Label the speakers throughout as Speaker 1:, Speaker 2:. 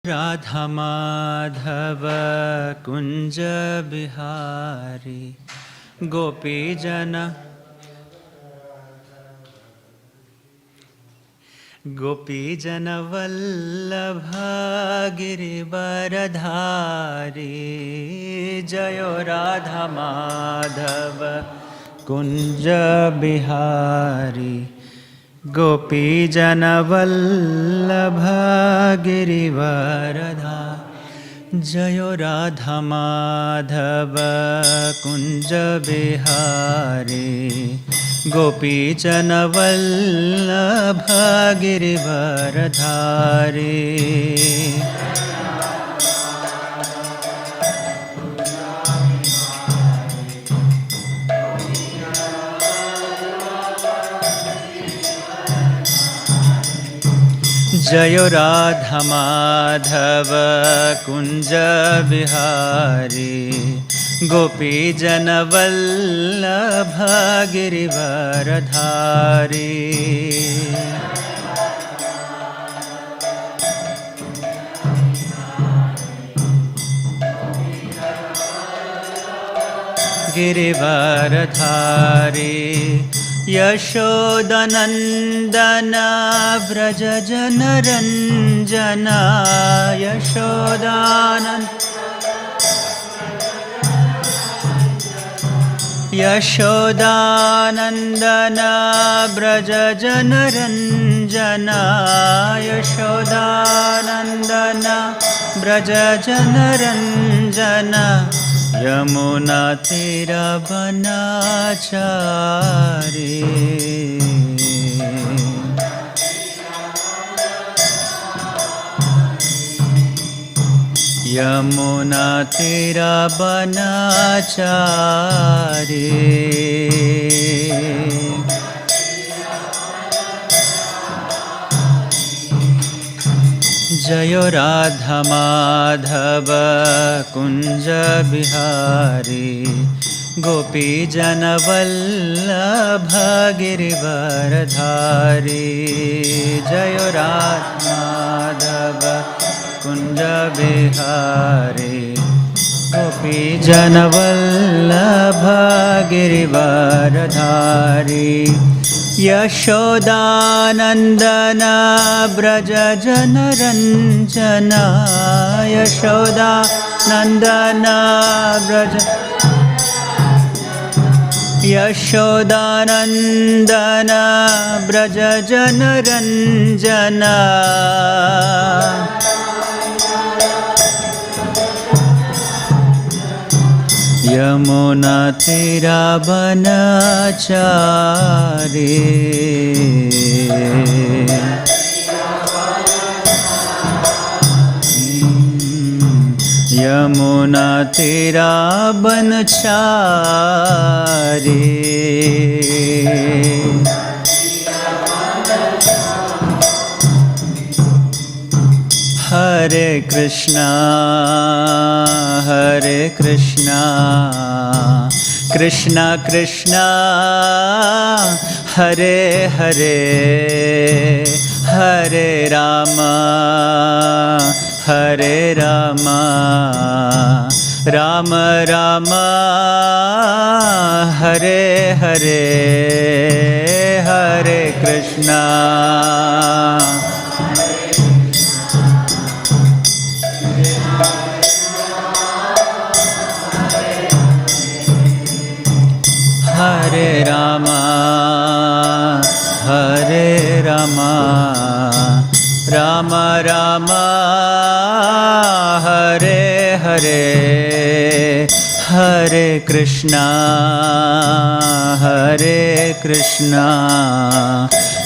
Speaker 1: राधा माधव कुंज बिहारी गोपी जन वल्लभ गिरिवरधारी जयो राधा माधव कुंज बिहारी गोपी जन वल्लभ गिरिवरधारी जयो राधा माधव कुंज बिहारी गोपी जन वल्लभ गिरिवरधारी जयो राधा माधव कुंज बिहारी गोपी जन वल्लभ गिरिवरधारी गिरिवरधारी यशोदनंदन व्रज जन रंजना यशोदानंदन व्रज जन रंजना यशोदानंदन व्रज जन रंजना यमुना तेरा बनाचारी यमुना तेरा बनाचारी जयो राधा माधव कुंज बिहारी गोपी जन वल्लभ गिरिवरधारी जयो राधा माधव कुंज बिहारी गोपी जन वल्लभ गिरिवरधारी यशोदानंदन व्रज जन रंजना यशोदानंदन व्रज यशोदानंदन व्रज जन रंजना यमुना तेरा बनाचारी यमुना तेरा बनचारी हरे कृष्णा कृष्णा कृष्णा हरे हरे हरे राम राम राम हरे हरे हरे कृष्णा हरे Rama Ram Ram Hare Hare Hare Krishna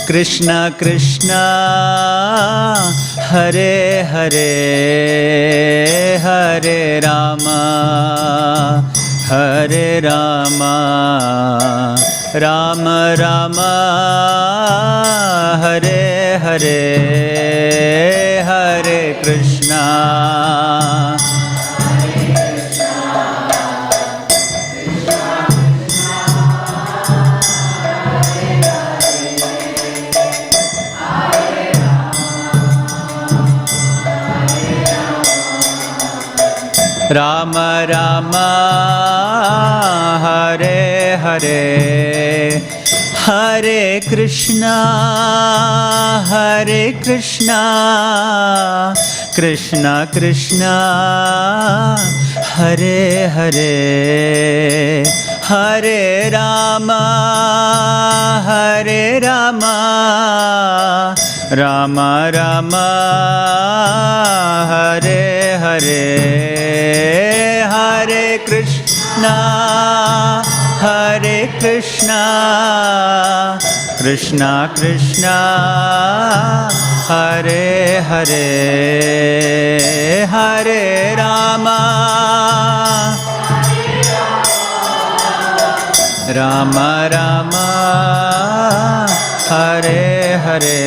Speaker 1: Krishna Krishna Hare Hare Hare Ram Ram Ram Hare Hare Hare Krishna Rama Rama Hare Hare Hare Krishna Krishna Krishna Hare Hare Hare Rama Rama Rama Hare Hare Hare Krishna Krishna Krishna Hare Hare Hare Rama Rama Rama Hare Hare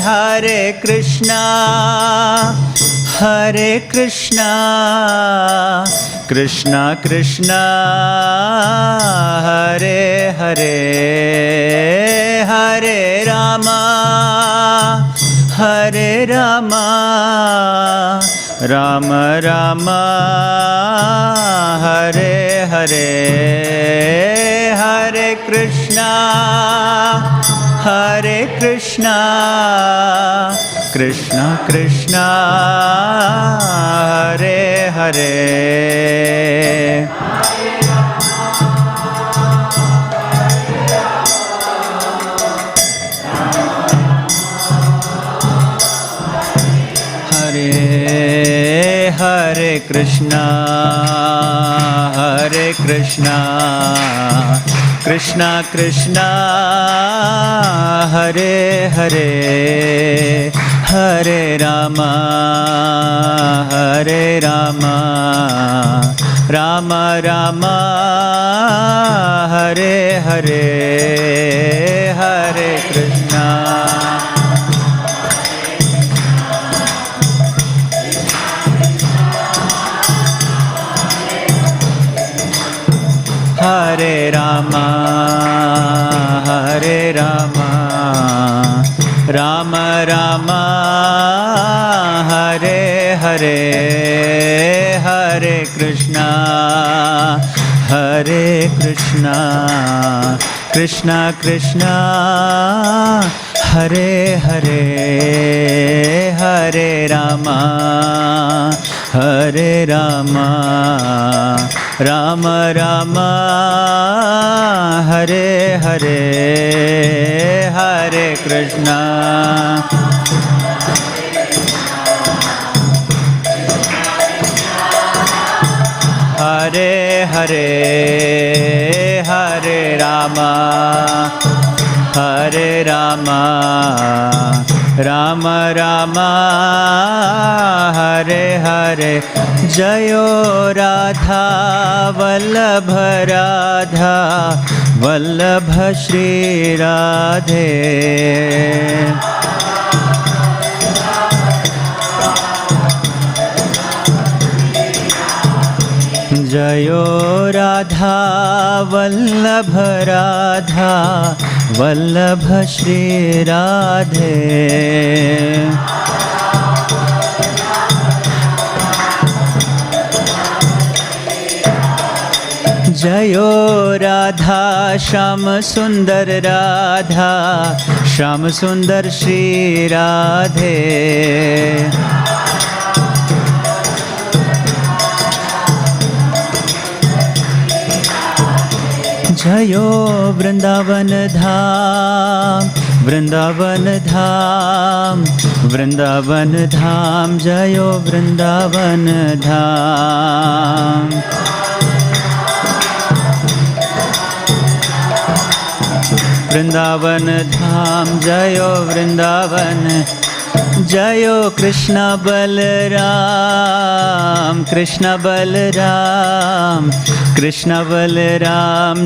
Speaker 1: Hare Krishna Krishna Krishna Hare Hare Hare Rama Rama Rama Hare Hare Hare Krishna Krishna Krishna Hare Hare Hare Krishna Krishna Krishna Hare Hare Hare Rama Rama Rama Hare Hare Hare Krishna Hare Rama Rama Rama Hare Hare Hare Krishna Krishna Krishna Hare Hare Hare Rama Rama Rama Hare Hare Hare Krishna Hare Hare Hare Rama Rama Rama Hare Hare Jayo Radha Vallabha Shri Radhe Jayo Radha Vallabha Shri Radhe Jayo Radha Sham Sundar Shri Radhe Jayo Vrindavan Dham Jayo Vrindavan Dham Vrindavan Dham Jayo Vrindavan Jayo Krishna Balaram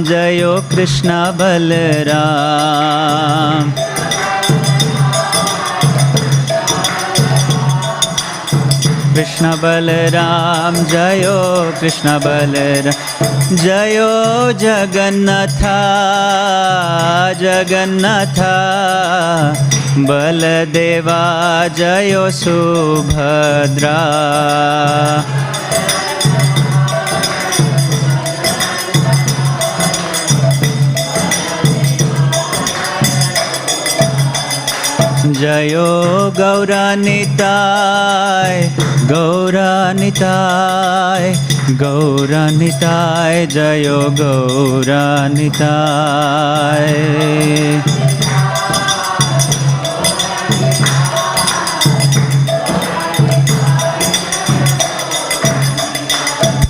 Speaker 1: Jayo Krishna Balaram Krishna Balaram Jayo Krishna Balaram Jayo Jagannatha Baladeva Jayo Subhadra Jayo Gauranitai, Gauranitai, Gauranitai, Jayo Gauranitai.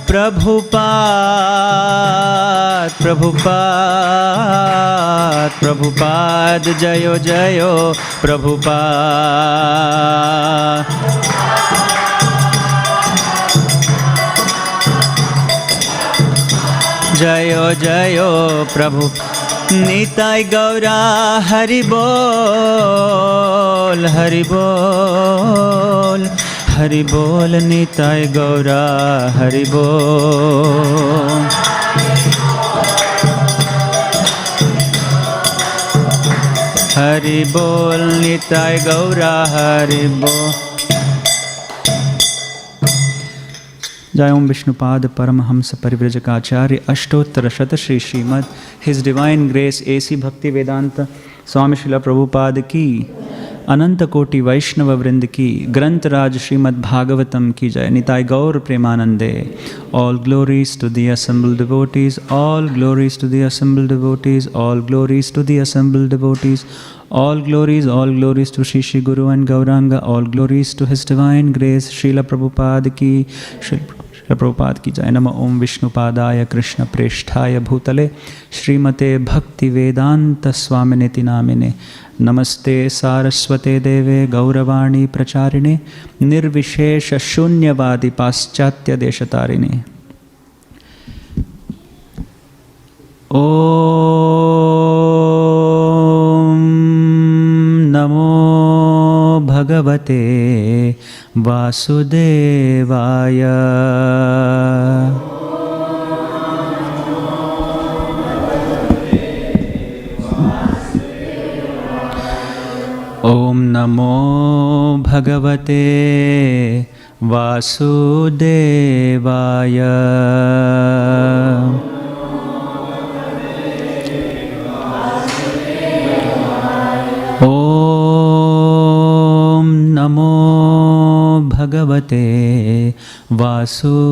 Speaker 1: Prabhupada, Prabhupada, Prabhupada, Jayo Jayo Prabhupada. Jayo Jayo Prabhupada. Nitai Gaura Hari Bol, Hari Bol, Hari Bol, Nitai Gaura Hari Bol. Hari Bol, Nitai Gaura Hari Bol. Jai Om Vishnupad Paramahamsa Parivrajaka Ashtottara Shata Shri Śrīmad His Divine Grace A.C. Bhaktivedanta Swami Srila Prabhupada ki Ananta Koti Vaishnava Vrind ki Granth Raj Śrīmad Bhāgavatam ki Jai Nitai Gaur Premanande. All glories to the assembled devotees, all glories to the assembled devotees, all glories to the assembled devotees, all glories to Shri Shri Guru and Gauranga, all glories to His Divine Grace Srila Prabhupada ki Srila Prabhupada ki Jai. Nama Om Vishnupadaya Krishna Presthaya Bhutale Śrīmate Bhaktivedanta Swaminiti Namine Namaste Saraswate Deve Gauravani Pracharine Nirvishesha Shunyavadi Paschatya Deshatarine. Om Namo Bhagavate Vasudevaya. Om Namo Bhagavate Vasudevaya. Om Namo Bhagavate Vasudevaya.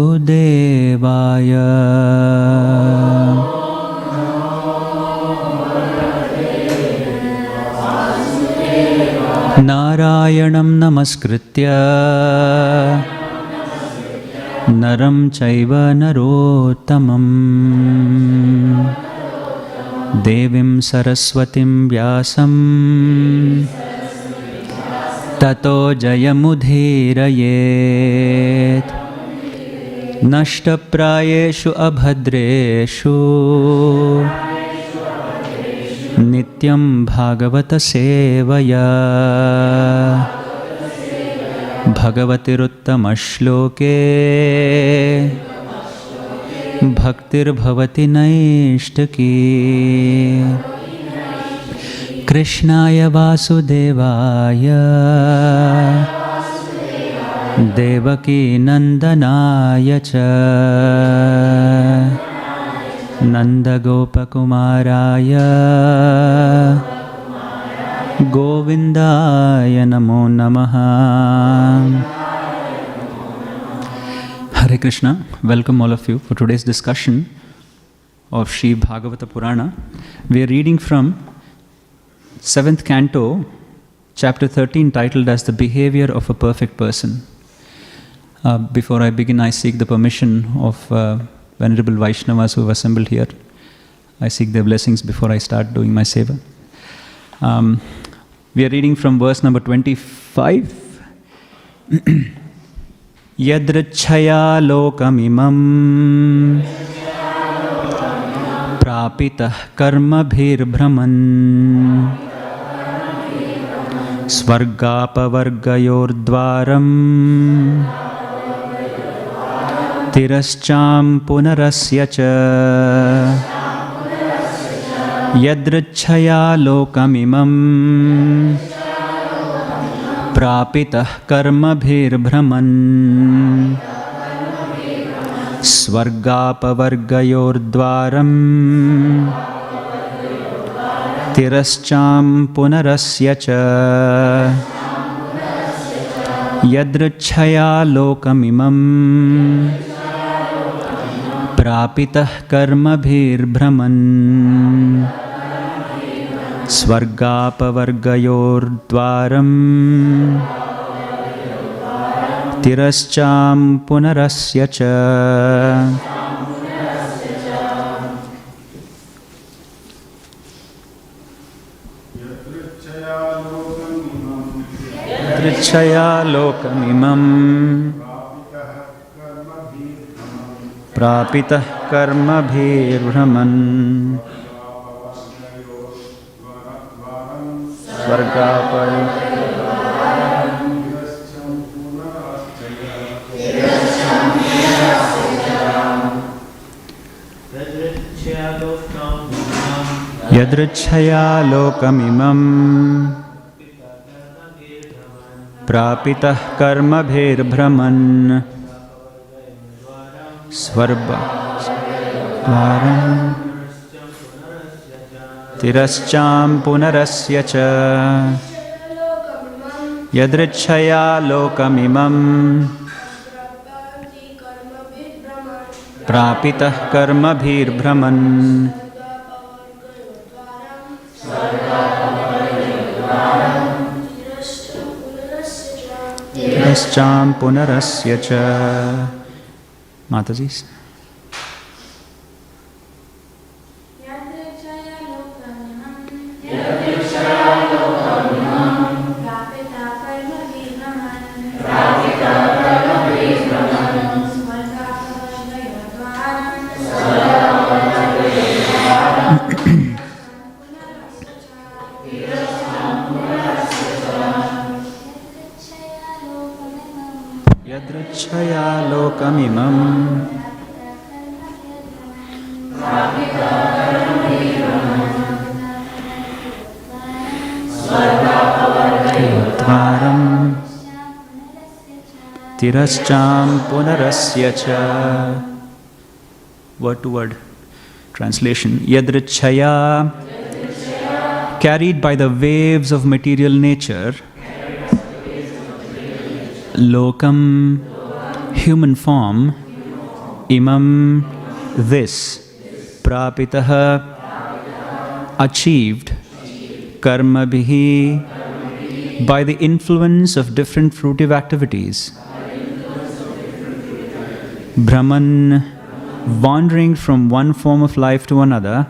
Speaker 1: Narayanam Namaskritya Naram Chaiva Narottamam Devim Saraswatim Vyasam Tato Jayamudhirayet Nashtaprayeshu Abhadreshu Nityam Bhagavata Sevaya Bhagavatiruttama Shloke Bhaktir Bhavati Naishtaki Krishnaya Vasudevaya Devaki Nandanaya Cha Nanda Gopakumaraya Govindaya Namo Namaha. Hare Krishna, welcome all of you for today's discussion of Sri Bhagavata Purana. We are reading from 7th Canto, Chapter 13, titled as The Behavior of a Perfect Person. Before I begin, I seek the permission of Venerable Vaishnavas who have assembled here. I seek their blessings before I start doing my seva. We are reading from verse number 25. Yadrachaya lokamimam prapitah karma bhir brahman Svargapavargayor dvaram Tirascham punarasya cha Yadrachaya lokamimam Prapitah karma bhir brahman Svargapavargayor dvaram Tirascham punarasya cha yadrichhaya lokamimam prapitah karmabhir brahman Svargapavargayor dvaram Tirascham punarasya cha. Yadrichhaya lokamimam Prapitah karmabhir brahman Yadrichhaya lokamimam Prapitah karmabhir brahman Svargapavargayor Tirascham punarasya cha Yadrichhaya lokamimam Prapitah karmabhir brahman Tirascham punarasya cha. Mataji. Yadrichhaya lokamimam Svargapavargayor Tirascham punarasya cha. Word to word translation. Yadrichhaya, carried by the waves of material nature. Lokam, human form. Imam, this. Prapitaha, achieved. Karmabhihi, by the influence of different fruitive activities. Brahman, wandering from one form of life to another.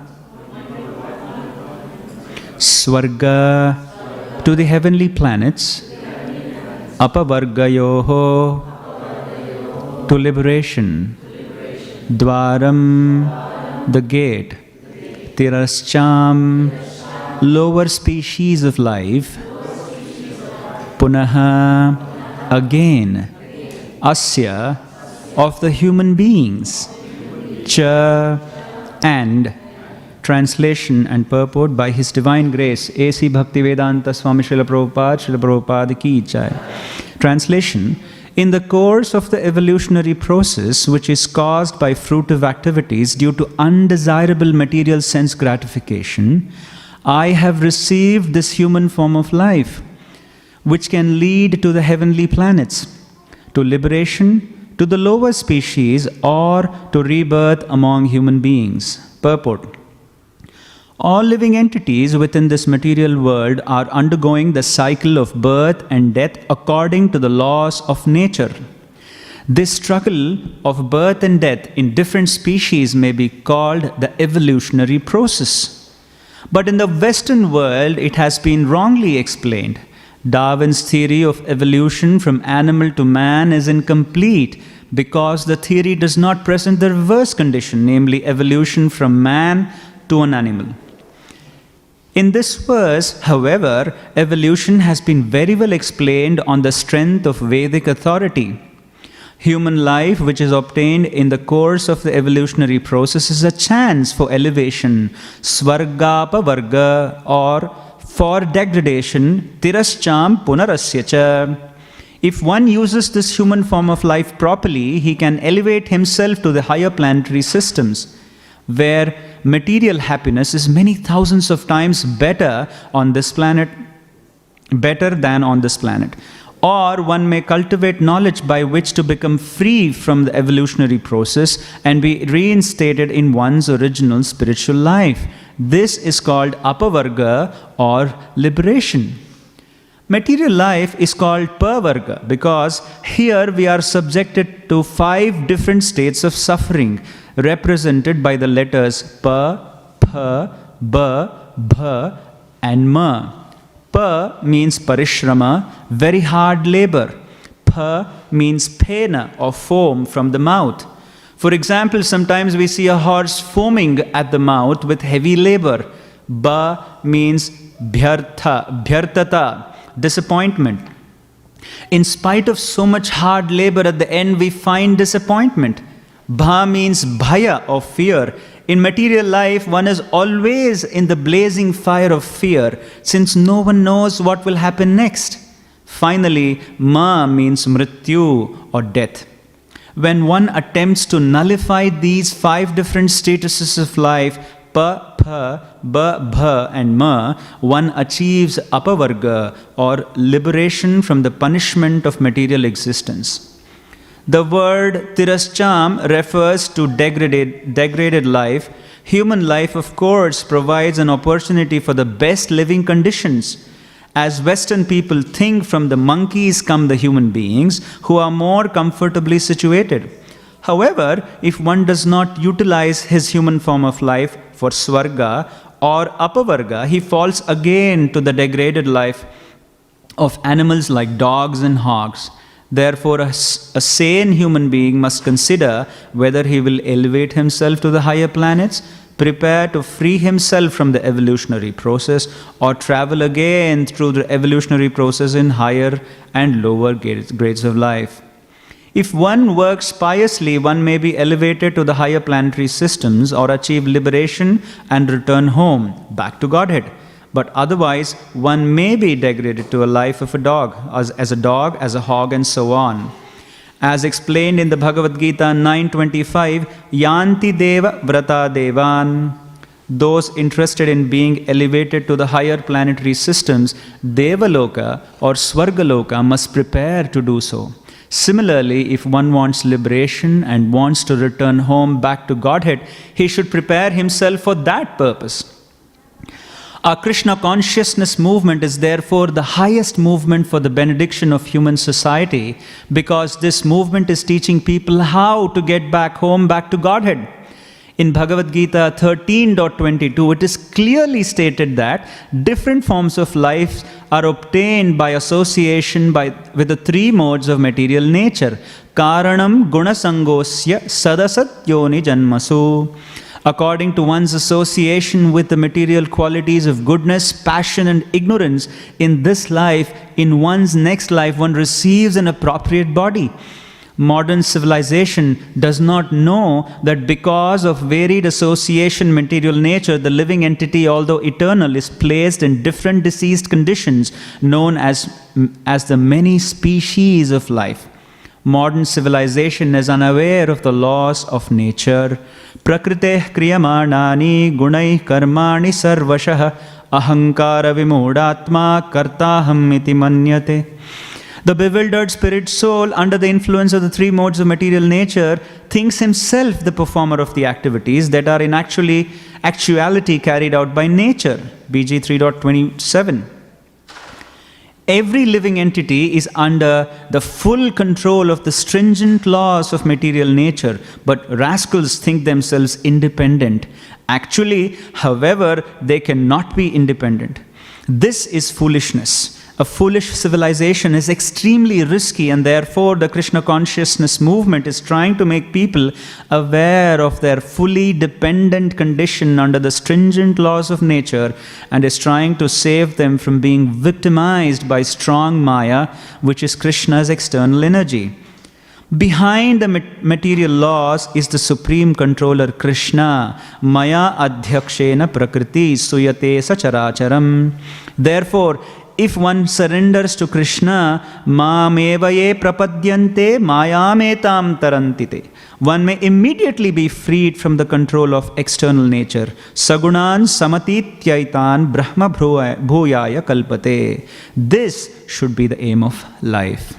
Speaker 1: Swarga, to the heavenly planets. Apavargayoho, to liberation. Dvaram, the gate. Tirascham, lower species of life. Punaha, again. Asya, of the human beings. Cha, and. Translation and purport by His Divine Grace, A.C. Bhaktivedanta Swami Srila Prabhupada ki jai. Translation. In the course of the evolutionary process which is caused by fruitive activities due to undesirable material sense gratification, I have received this human form of life, which can lead to the heavenly planets, to liberation, to the lower species, or to rebirth among human beings. Purport. All living entities within this material world are undergoing the cycle of birth and death according to the laws of nature. This struggle of birth and death in different species may be called the evolutionary process. But in the Western world, it has been wrongly explained. Darwin's theory of evolution from animal to man is incomplete because the theory does not present the reverse condition, namely evolution from man to an animal. In this verse, however, evolution has been very well explained on the strength of Vedic authority. Human life, which is obtained in the course of the evolutionary process, is a chance for elevation, svargapavarga, or for degradation, tirascham punarasya cha. If one uses this human form of life properly, he can elevate himself to the higher planetary systems, where material happiness is many thousands of times better on this planet, better than on this planet. Or one may cultivate knowledge by which to become free from the evolutionary process and be reinstated in one's original spiritual life. This is called apavarga or liberation. Material life is called pavarga because here we are subjected to 5 different states of suffering represented by the letters pa, pha, ba, bha and ma. Pa means parishrama, very hard labor. Pa means pena or foam from the mouth. For example, sometimes we see a horse foaming at the mouth with heavy labor. Ba means bhyartata, disappointment. In spite of so much hard labor, at the end we find disappointment. Bha means bhaya or fear. In material life, one is always in the blazing fire of fear, since no one knows what will happen next. Finally, ma means mrityu or death. When one attempts to nullify these 5 different statuses of life, pa, pha, ba, bha and ma, one achieves apavarga or liberation from the punishment of material existence. The word tirascham refers to degraded life. Human life, of course, provides an opportunity for the best living conditions. As Western people think, from the monkeys come the human beings who are more comfortably situated. However, if one does not utilize his human form of life for swarga or apavarga, he falls again to the degraded life of animals like dogs and hogs. Therefore, a sane human being must consider whether he will elevate himself to the higher planets, prepare to free himself from the evolutionary process, or travel again through the evolutionary process in higher and lower grades of life. If one works piously, one may be elevated to the higher planetary systems or achieve liberation and return home, back to Godhead. But otherwise, one may be degraded to a life of a dog, as a dog, as a hog, and so on. As explained in the Bhagavad Gita 9.25, Yanti Deva Vrata Devan. Those interested in being elevated to the higher planetary systems, Devaloka or Swargaloka, must prepare to do so. Similarly, if one wants liberation and wants to return home back to Godhead, he should prepare himself for that purpose. Our Krishna consciousness movement is therefore the highest movement for the benediction of human society, because this movement is teaching people how to get back home, back to Godhead. In Bhagavad Gita 13.22, it is clearly stated that different forms of life are obtained by association with the 3 modes of material nature. Karanam gunasangosya sadasat yoni janmasu. According to one's association with the material qualities of goodness, passion and ignorance in this life, in one's next life one receives an appropriate body. Modern civilization does not know that because of varied association material nature, the living entity, although eternal, is placed in different diseased conditions known as the many species of life. Modern civilization is unaware of the laws of nature. Prakriteh kriyamanani gunai karmani sarvashah ahankara vimodhatma kartaham iti manyate. The bewildered spirit soul, under the influence of the 3 modes of material nature, thinks himself the performer of the activities that are in actuality carried out by nature. BG 3.27. Every living entity is under the full control of the stringent laws of material nature, but rascals think themselves independent. Actually, however, they cannot be independent. This is foolishness. A foolish civilization is extremely risky, and therefore the Krishna consciousness movement is trying to make people aware of their fully dependent condition under the stringent laws of nature, and is trying to save them from being victimized by strong Maya, which is Krishna's external energy. Behind the material laws is the supreme controller Krishna. Maya adhyakshena prakriti suyate sacharacharam. Therefore, if one surrenders to Krishna, Mameva ye prapadyante mayametam tarantite, one may immediately be freed from the control of external nature. Sagunan samatityaitan brahma bhuyaya kalpate. This should be the aim of life.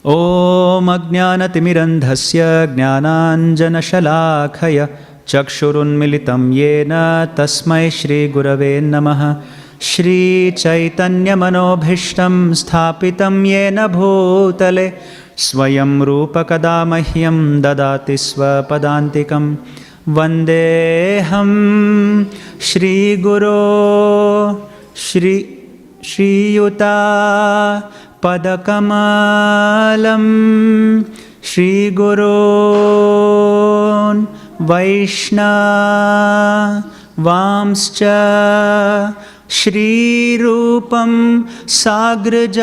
Speaker 1: Om ajnanatimirandhasya jnananjanashalakaya chakshurunmilitam yena tasmai shri gurave namaha. Shri chaitanya manobhishtam sthapitam yena bhutale swayam rupa kada mahyam dadati svapadantikam. Vandeham Shri Guru Shri Yuta Padakamalam Shri Gurun Vaishna Vamscha Shri Rupam Sagrajatam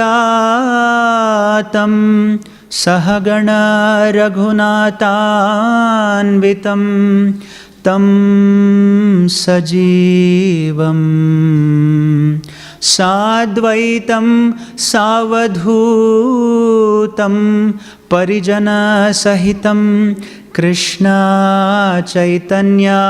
Speaker 1: Sahagana Raghunathanvitam Tam Sajivam Sadvaitam Savadhutam Parijana Sahitam Krishna Chaitanya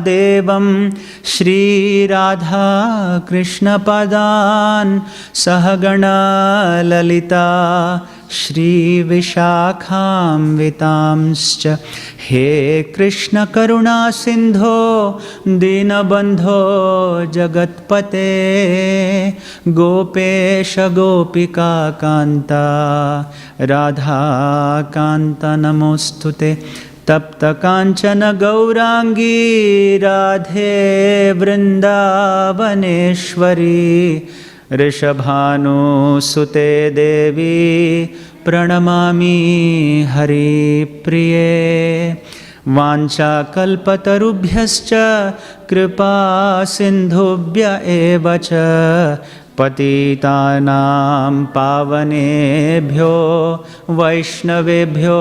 Speaker 1: Devam Shri Radha Krishna Padan Sahagana Lalita Shri Vishakham Vitamscha. He Krishna Karuna Sindho Dinabandho Jagatpate Gopesha Gopika Kanta Radha Kanta Namostute. Tapta Kanchana Gaurangi Radhe Vrindavaneshwari Rishabhanu Sute Devi Pranamami Hari Priye. Vancha kalpatarubhyascha kripa sindhubhya evacha patitanam pavanebhyo vaishnavebhyo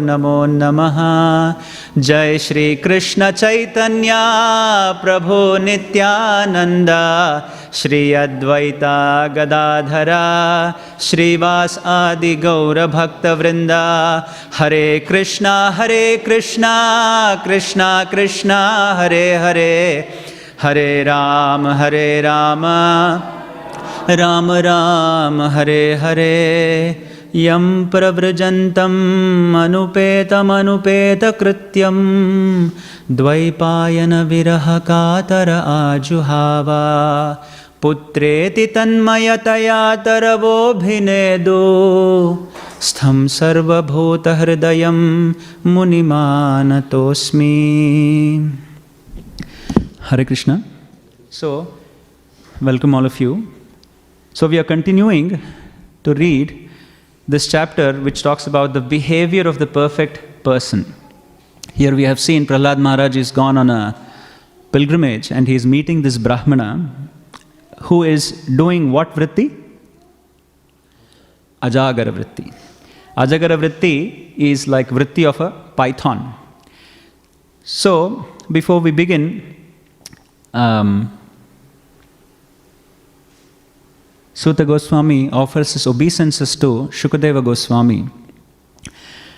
Speaker 1: namo namaha. Jai Shri Krishna Chaitanya Prabhu Nityananda Shri Advaita Gadadhara Shrivas Adi Gaura Bhakta Vrinda. Hare Krishna Krishna Krishna Hare Hare Hare Rama Rama Rama Hare Hare. Yam pravrjantam anupeta krityam dvaipayana viraha katara ajuhava putreti tanmayataya taravo bhinedu stham sarva bhuta hridayam munimanatosmi. Hare Krishna. So, welcome all of you. So we are continuing to read this chapter which talks about the behavior of the perfect person. Here we have seen Prahlad Maharaj is gone on a pilgrimage and he is meeting this Brahmana who is doing what vritti? Ajagara vritti. Ajagara vritti is like vritti of a python. So, before we begin, Suta Goswami offers his obeisances to Shukadeva Goswami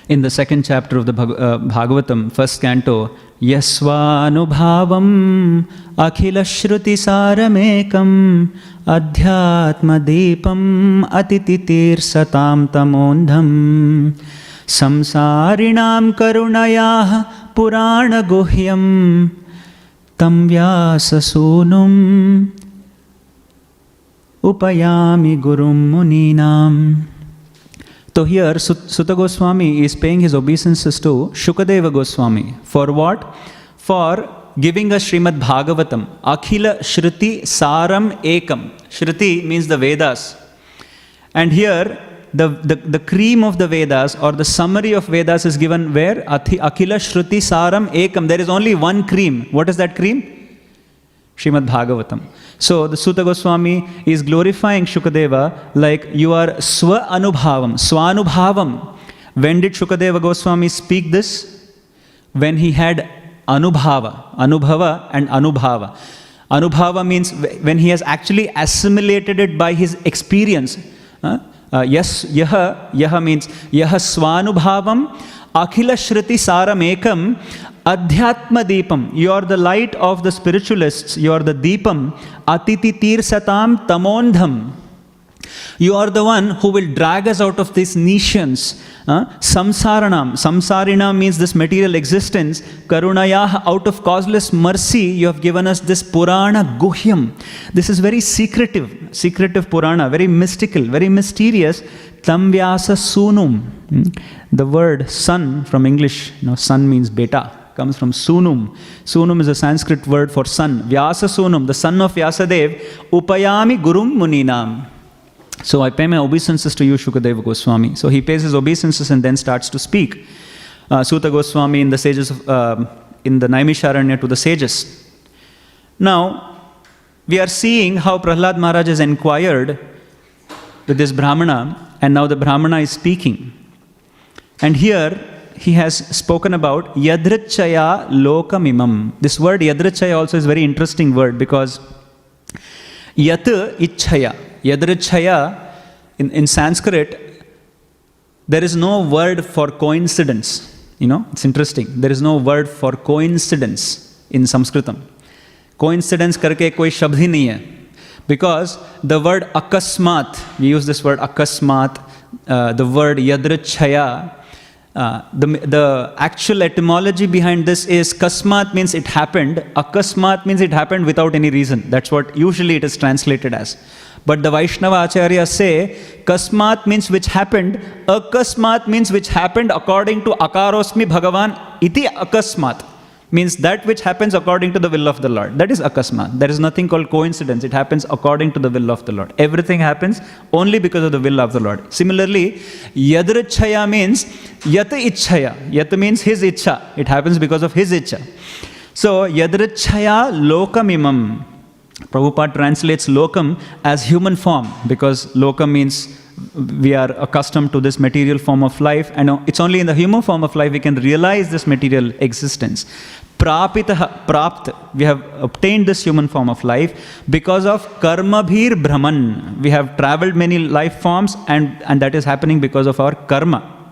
Speaker 1: in the second chapter of the Bhagavatam, first canto. Yasvanubhavam akhila shruti saramekam adhyatma deepam atititir satam tamondham samsarinam karunayah purana guhyam tam vyasa sunum upayami gurum muninam. So here Suta Goswami is paying his obeisances to Shukadeva Goswami. For what? For giving us Śrīmad Bhāgavatam. Akhila Shruti Saram Ekam. Shruti means the Vedas. And here the cream of the Vedas or the summary of Vedas is given where? Akhila Shruti Saram Ekam. There is only one cream. What is that cream? Śrīmad Bhāgavatam. So the Suta Goswami is glorifying Shukadeva like you are Swa-Anubhavam, Swanubhavam. When did Shukadeva Goswami speak this? When he had Anubhava, Anubhava and Anubhava. Anubhava means when he has actually assimilated it by his experience. Yes, yaha means yaha swanubhavam akhila shruti saramekam adhyatma deepam. You are the light of the spiritualists. You are the deepam atiti tirsatam tamondham. You are the one who will drag us out of these niches. Samsaranam. Samsarinam means this material existence. Karunayah, out of causeless mercy, you have given us this Purana Guhyam. This is very secretive Purana, very mystical, very mysterious. Tamvyasa Sunum. The word sun from English, sun means beta, comes from Sunum. Sunum is a Sanskrit word for sun. Vyasa Sunum, the son of Vyasadev. Upayami Gurum Muninam. So I pay my obeisances to you, Shukadeva Goswami. So he pays his obeisances and then starts to speak. Suta Goswami in the sages in the Naimisharanya to the sages. Now, we are seeing how Prahlad Maharaj has inquired with this Brahmana, and now the Brahmana is speaking. And here he has spoken about Yadrichaya Lokamimam. This word Yadrichaya also is a very interesting word because Yat Ichchaya. Yadrichaya, in Sanskrit, there is no word for coincidence. It's interesting. There is no word for coincidence in Sanskritam. Coincidence karke koi shabd hi nahi hai. Because the word akasmat, we use this word akasmat, the word yadrichaya, the actual etymology behind this is kasmat means it happened, akasmat means it happened without any reason. That's what usually it is translated as. But the Vaishnava Acharyas say, kasmat means which happened, akasmat means which happened according to akarosmi bhagavan iti akasmat. Means that which happens according to the will of the Lord. That is akasmat. There is nothing called coincidence. It happens according to the will of the Lord. Everything happens only because of the will of the Lord. Similarly, yadrichaya means yat ichchaya. Yat means his ichcha. It happens because of his ichcha. So, yadrichaya lokamimam. Prabhupada translates lokam as human form because lokam means we are accustomed to this material form of life, and it's only in the human form of life we can realize this material existence. Prapitaha, prapt, we have obtained this human form of life because of karma bhir brahman. We have traveled many life forms and that is happening because of our karma.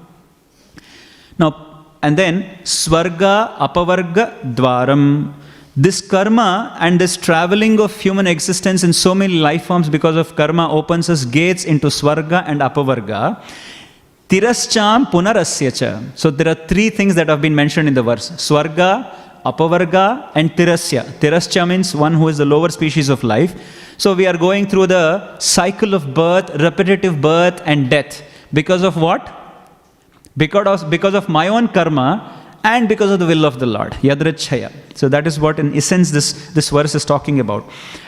Speaker 1: Now, and then swarga apavarga dwaram. This karma and this traveling of human existence in so many life forms because of karma opens us gates into swarga and apavarga. Tirascham punarasyacha. So there are three things that have been mentioned in the verse. Swarga, apavarga and tirasya. Tirascha means one who is the lower species of life. So we are going through the cycle of birth, repetitive birth and death. Because of what? Because of my own karma and because of the will of the Lord. Yadrichaya. So that is what in essence this verse is talking about.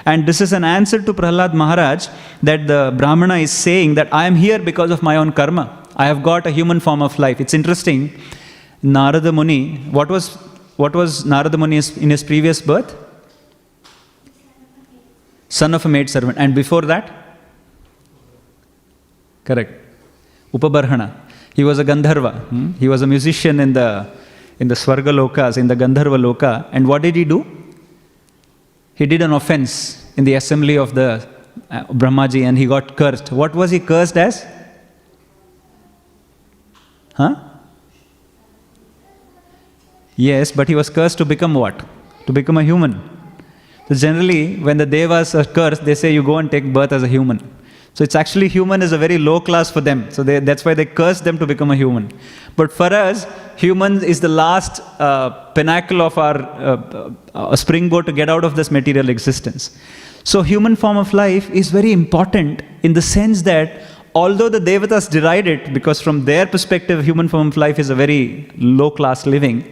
Speaker 1: And this is an answer to Prahlad Maharaj that the Brahmana is saying that I am here because of my own karma. I have got a human form of life. It's interesting. Narada Muni, what was Narada Muni in his previous birth? Son of a maid servant. And before that? Correct. Upabarhana. He was a Gandharva. He was a musician in the Swarga Lokas, in the Gandharva Loka. And what did he do? He did an offense in the assembly of the Brahmaji and he got cursed. What was he cursed as? Yes, but he was cursed to become what? To become a human. So generally, when the Devas are cursed, they say you go and take birth as a human. So it's actually human is a very low class for them. So that's why they curse them to become a human. But for us, human is the last pinnacle of our springboard to get out of this material existence. So human form of life is very important in the sense that although the Devatas deride it, because from their perspective, human form of life is a very low class living,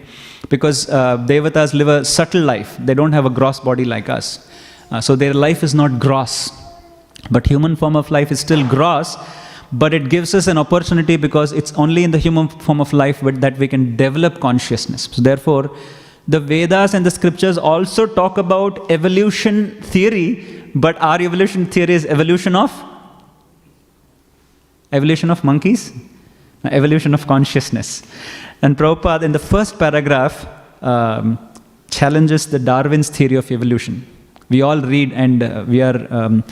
Speaker 1: because Devatas live a subtle life. They don't have a gross body like us. So their life is not gross. But human form of life is still gross, but it gives us an opportunity because it's only in the human form of life that we can develop consciousness. So therefore, the Vedas and the scriptures also talk about evolution theory, but our evolution theory is evolution of monkeys? Evolution of consciousness. And Prabhupada in the first paragraph challenges the Darwin's theory of evolution. We all read and we are,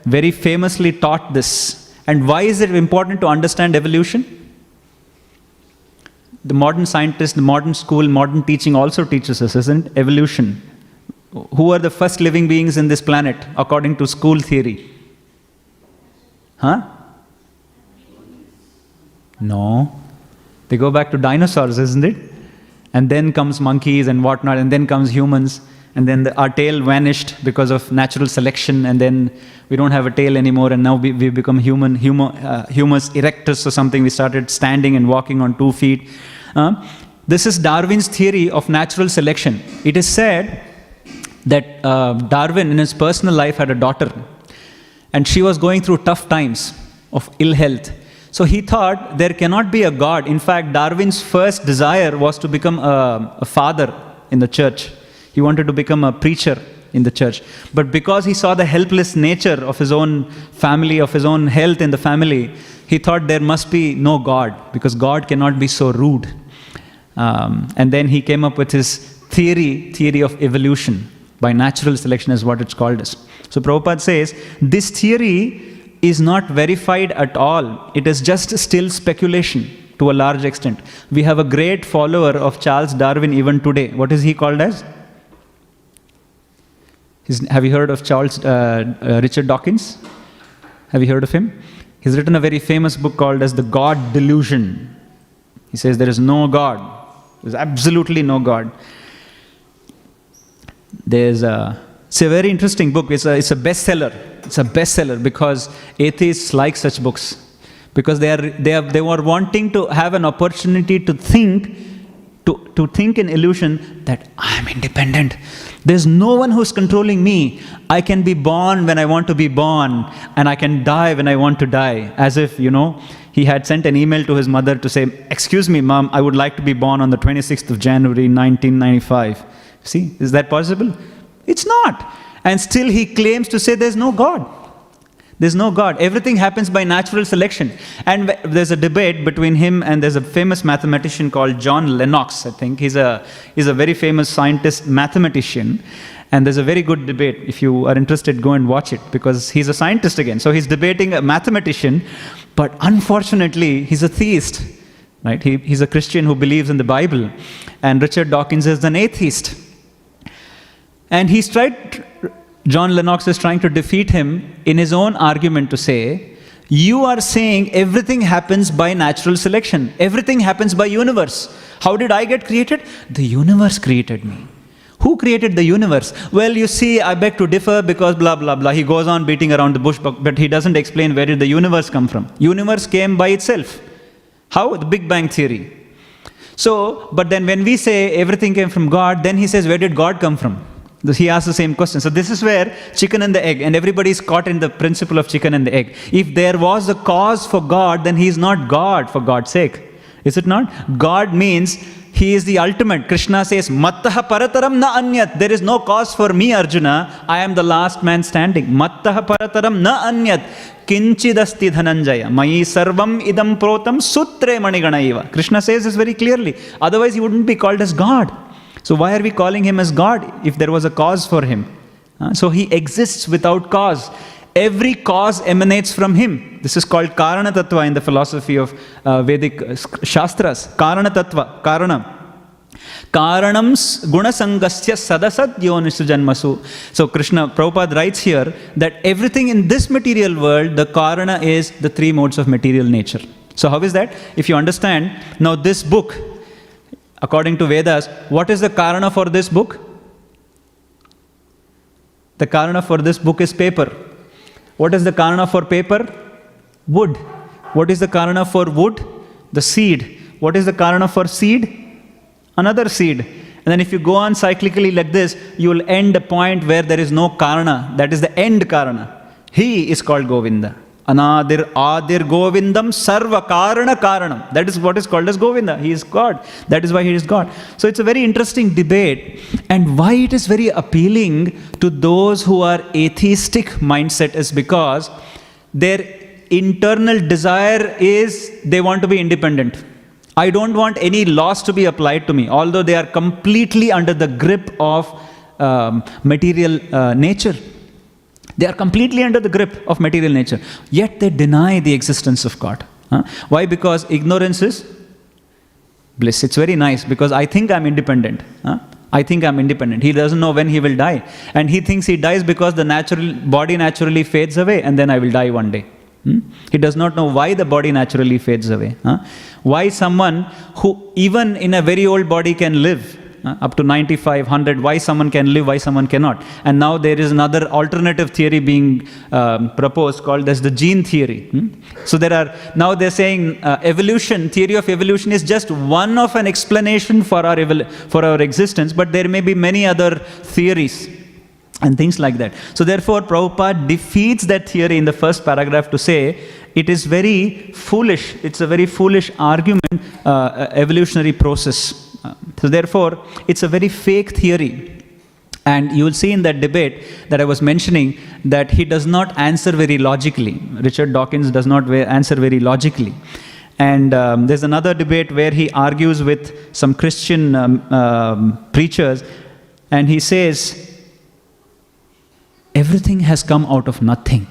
Speaker 1: very famously taught this. And why is it important to understand evolution? The modern scientist, the modern school, modern teaching also teaches us, isn't it? Evolution. Who are the first living beings in this planet according to school theory? Huh? No. They go back to dinosaurs, isn't it? And then comes monkeys and whatnot, and then comes humans, and then our tail vanished because of natural selection, and then we don't have a tail anymore, and now we become Homo erectus or something. We started standing and walking on 2 feet. This is Darwin's theory of natural selection. It is said that Darwin in his personal life had a daughter, and she was going through tough times of ill health. So he thought there cannot be a God. In fact, Darwin's first desire was to become a father in the church. He wanted to become a preacher in the church. But because he saw the helpless nature of his own family, of his own health in the family, he thought there must be no God, because God cannot be so rude. And then he came up with his theory of evolution by natural selection, is what it's called as. So Prabhupada says, this theory is not verified at all. It is just still speculation to a large extent. We have a great follower of Charles Darwin even today. What is he called as? Have you heard of Richard Dawkins? Have you heard of him? He's written a very famous book called as The God Delusion. He says there is no God. There's absolutely no God. It's a very interesting book. It's a bestseller. It's a bestseller because atheists like such books, because they were wanting to have an opportunity to think in illusion that I am independent. There's no one who's controlling me. I can be born when I want to be born, and I can die when I want to die. As if, he had sent an email to his mother to say, "Excuse me, Mom, I would like to be born on the 26th of January, 1995. See, is that possible? It's not. And still he claims to say there's no God. There's no God. Everything happens by natural selection. And there's a debate between him and there's a famous mathematician called John Lennox, I think. He's a very famous scientist, mathematician. And there's a very good debate. If you are interested, go and watch it, because he's a scientist again. So he's debating a mathematician, but unfortunately, he's a theist. Right? He's a Christian who believes in the Bible. And Richard Dawkins is an atheist. And John Lennox is trying to defeat him in his own argument to say, you are saying everything happens by natural selection. Everything happens by universe. How did I get created? The universe created me. Who created the universe? Well, you see, I beg to differ because blah, blah, blah. He goes on beating around the bush, but he doesn't explain where did the universe come from. Universe came by itself. How? The Big Bang Theory. So, but then when we say everything came from God, then he says, where did God come from? He asks the same question. So this is where chicken and the egg, and everybody is caught in the principle of chicken and the egg. If there was a cause for God, then he is not God for God's sake. Is it not? God means he is the ultimate. Krishna says, Mattaha parataram na anyat. There is no cause for me, Arjuna. I am the last man standing. Mattaha parataram na anyat. Kinchidasti dhananjaya. Mayi sarvam idam protam sutre maniganaiva. Krishna says this very clearly. Otherwise he wouldn't be called as God. So why are we calling him as God if there was a cause for him? So he exists without cause. Every cause emanates from him. This is called Karana Tattva in the philosophy of Vedic Shastras. Karana Tattva, Karana. Karanam gunasangasya sadasad yonisu janmasu. So Prabhupada writes here that everything in this material world, the Karana is the 3 modes of material nature. So how is that? If you understand, now this book, according to Vedas, what is the Karana for this book? The Karana for this book is paper. What is the Karana for paper? Wood. What is the Karana for wood? The seed. What is the Karana for seed? Another seed. And then if you go on cyclically like this, you will end a point where there is no Karana. That is the end Karana. He is called Govinda. Anadir Adir Govindam Sarva Karana Karanam. That is what is called as Govinda. He is God. That is why he is God. So it's a very interesting debate. And why it is very appealing to those who are atheistic mindset is because their internal desire is they want to be independent. I don't want any laws to be applied to me, although they are completely under the grip of material nature. They are completely under the grip of material nature. Yet they deny the existence of God. Why? Because ignorance is bliss. It's very nice because I think I'm independent. I think I'm independent. He doesn't know when he will die. And he thinks he dies because the body naturally fades away and then I will die one day. He does not know why the body naturally fades away. Why someone who even in a very old body can live up to 95, 100, why someone can live, why someone cannot. And now there is another alternative theory being proposed called as the gene theory. So now they're saying theory of evolution is just one of an explanation for our existence, but there may be many other theories and things like that. So therefore, Prabhupada defeats that theory in the first paragraph to say, it is very foolish, it's a very foolish argument, evolutionary process. So therefore, it's a very fake theory. And you will see in that debate that I was mentioning that he does not answer very logically. Richard Dawkins does not answer very logically. And there's another debate where he argues with some Christian preachers, and he says, everything has come out of nothing,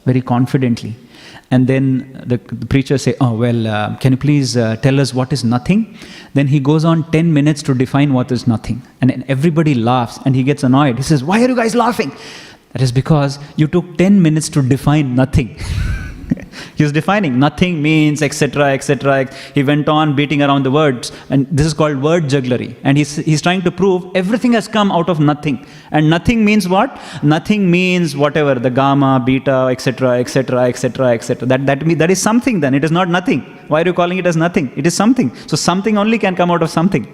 Speaker 1: very confidently. And then the preacher say, can you please tell us what is nothing? Then he goes on 10 minutes to define what is nothing. And everybody laughs and he gets annoyed. He says, why are you guys laughing? That is because you took 10 minutes to define nothing. He was defining nothing means, etc., etc. He went on beating around the words, and this is called word jugglery. And he's trying to prove everything has come out of nothing. And nothing means what? Nothing means whatever, the gamma, beta, etc., etc., etc., etc. That is something then. It is not nothing. Why are you calling it as nothing? It is something. So something only can come out of something.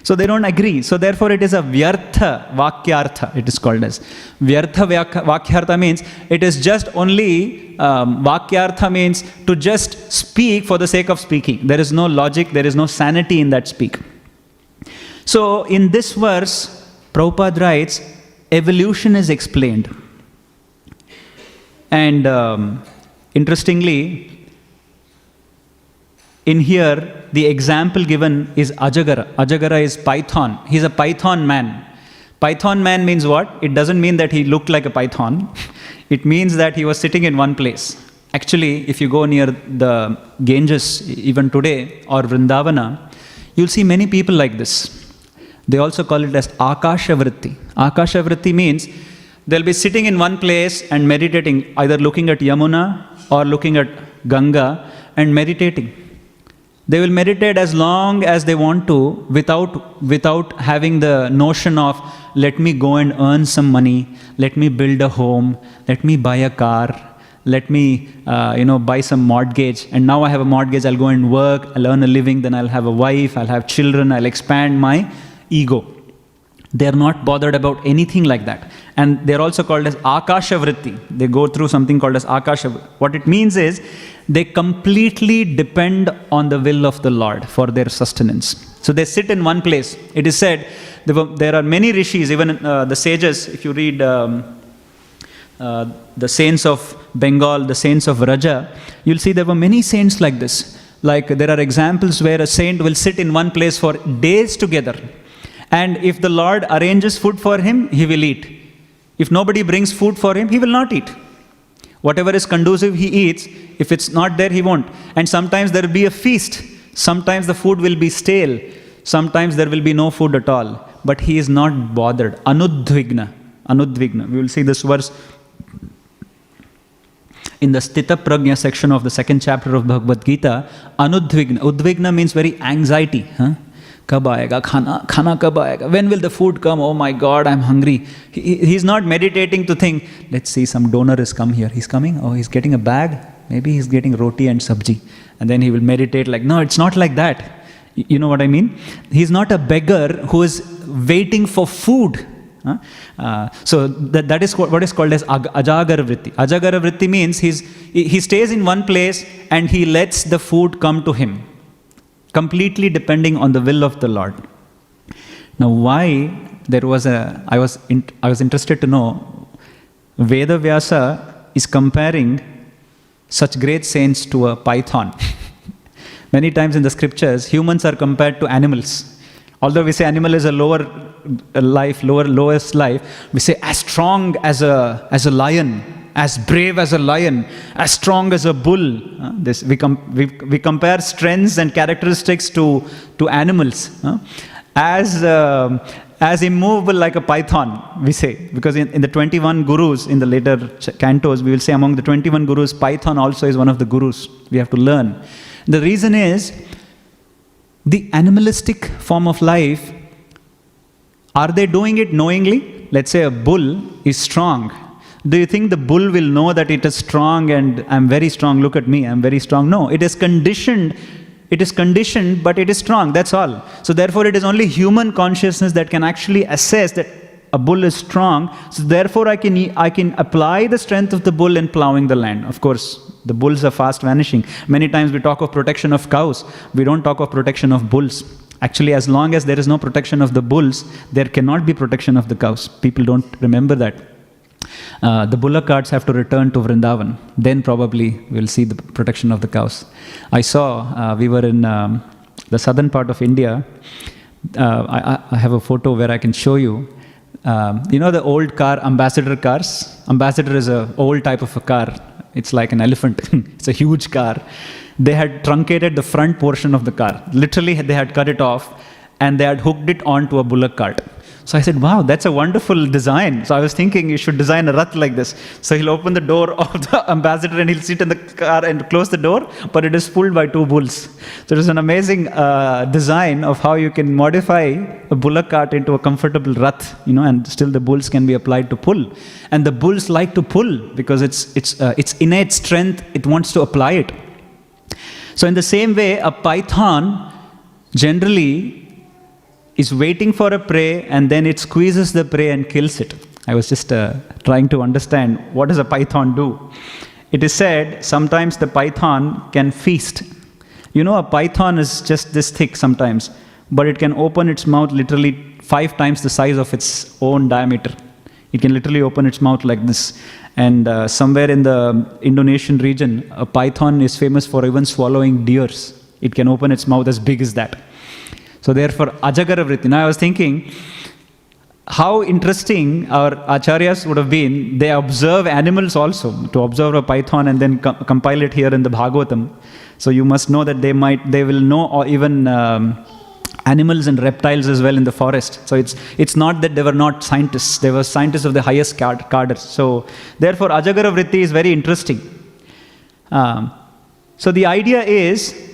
Speaker 1: So they don't agree. So therefore it is a vyartha vakyartha, it is called as. Vyartha vakyartha means it is just only, vakyartha means to just speak for the sake of speaking. There is no logic, there is no sanity in that speak. So in this verse, Prabhupada writes, evolution is explained. And interestingly, in here, the example given is Ajagara. Ajagara is python. He's a python man. Python man means what? It doesn't mean that he looked like a python. It means that he was sitting in one place. Actually, if you go near the Ganges, even today, or Vrindavana, you'll see many people like this. They also call it as Akasha Vritti. Akasha Vritti means they'll be sitting in one place and meditating, either looking at Yamuna or looking at Ganga and meditating. They will meditate as long as they want to without having the notion of, let me go and earn some money, let me build a home, let me buy a car, let me buy some mortgage, and now I have a mortgage, I'll go and work, I'll earn a living, then I'll have a wife, I'll have children, I'll expand my ego. They're not bothered about anything like that. And they're also called as Akasha Vritti. They go through something called as Akasha. What it means is, they completely depend on the will of the Lord for their sustenance. So they sit in one place. It is said, there are many rishis, even the sages, if you read the saints of Bengal, the saints of Raja, you'll see there were many saints like this. Like there are examples where a saint will sit in one place for days together. And if the Lord arranges food for him, he will eat. If nobody brings food for him, he will not eat. Whatever is conducive, he eats. If it's not there, he won't. And sometimes there will be a feast. Sometimes the food will be stale. Sometimes there will be no food at all. But he is not bothered. Anudvigna. Anudvigna. We will see this verse in the Sthita Prajna section of the 2nd chapter of Bhagavad Gita. Anudvigna. Udvigna means very anxiety. Kab aayega? Khana kab aayega? When will the food come? Oh my God, I'm hungry. He's not meditating to think, let's see, some donor has come here. He's coming. Oh, he's getting a bag. Maybe he's getting roti and sabji. And then he will meditate like, no, it's not like that. You know what I mean? He's not a beggar who is waiting for food. So that is what is called as Ajagara Vritti. Ajagara Vritti means he stays in one place and he lets the food come to him, completely depending on the will of the Lord. Now, why there was I was interested to know, Veda Vyasa is comparing such great saints to a python. Many times in the scriptures, humans are compared to animals. Although we say animal is a lower life, lowest life, we say as strong as a lion, as brave as a lion, as strong as a bull. We compare strengths and characteristics to animals. As immovable like a python, we say. Because in the 21 gurus, in the later cantos, we will say among the 21 gurus, python also is one of the gurus we have to learn. The reason is, the animalistic form of life, are they doing it knowingly? Let's say a bull is strong. Do you think the bull will know that it is strong and I'm very strong, look at me, I'm very strong? No, it is conditioned. It is conditioned, but it is strong, that's all. So therefore, it is only human consciousness that can actually assess that a bull is strong. So therefore, I can apply the strength of the bull in plowing the land. Of course, the bulls are fast vanishing. Many times we talk of protection of cows. We don't talk of protection of bulls. Actually, as long as there is no protection of the bulls, there cannot be protection of the cows. People don't remember that. The bullock carts have to return to Vrindavan. Then probably we'll see the protection of the cows. I saw, we were in the southern part of India. I have a photo where I can show you. You know the old car, Ambassador cars? Ambassador is an old type of a car. It's like an elephant. It's a huge car. They had truncated the front portion of the car. Literally, they had cut it off and they had hooked it onto a bullock cart. So I said, wow, that's a wonderful design. So I was thinking you should design a rath like this. So he'll open the door of the ambassador and he'll sit in the car and close the door, but it is pulled by two bulls. So it is an amazing design of how you can modify a bullock cart into a comfortable rath, and still the bulls can be applied to pull. And the bulls like to pull because it's innate strength, it wants to apply it. So in the same way, a python generally is waiting for a prey and then it squeezes the prey and kills it. I was just trying to understand, what does a python do? It is said sometimes the python can feast. A python is just this thick sometimes, but it can open its mouth literally 5 times the size of its own diameter. It can literally open its mouth like this. And somewhere in the Indonesian region, a python is famous for even swallowing deers. It can open its mouth as big as that. So therefore, Ajagara Vritti. Now I was thinking, how interesting our acharyas would have been. They observe animals also, to observe a python and then compile it here in the Bhagavatam. So you must know that they will know even animals and reptiles as well in the forest. So it's not that they were not scientists. They were scientists of the highest cadre. So therefore, Ajagara Vritti is very interesting. So the idea is,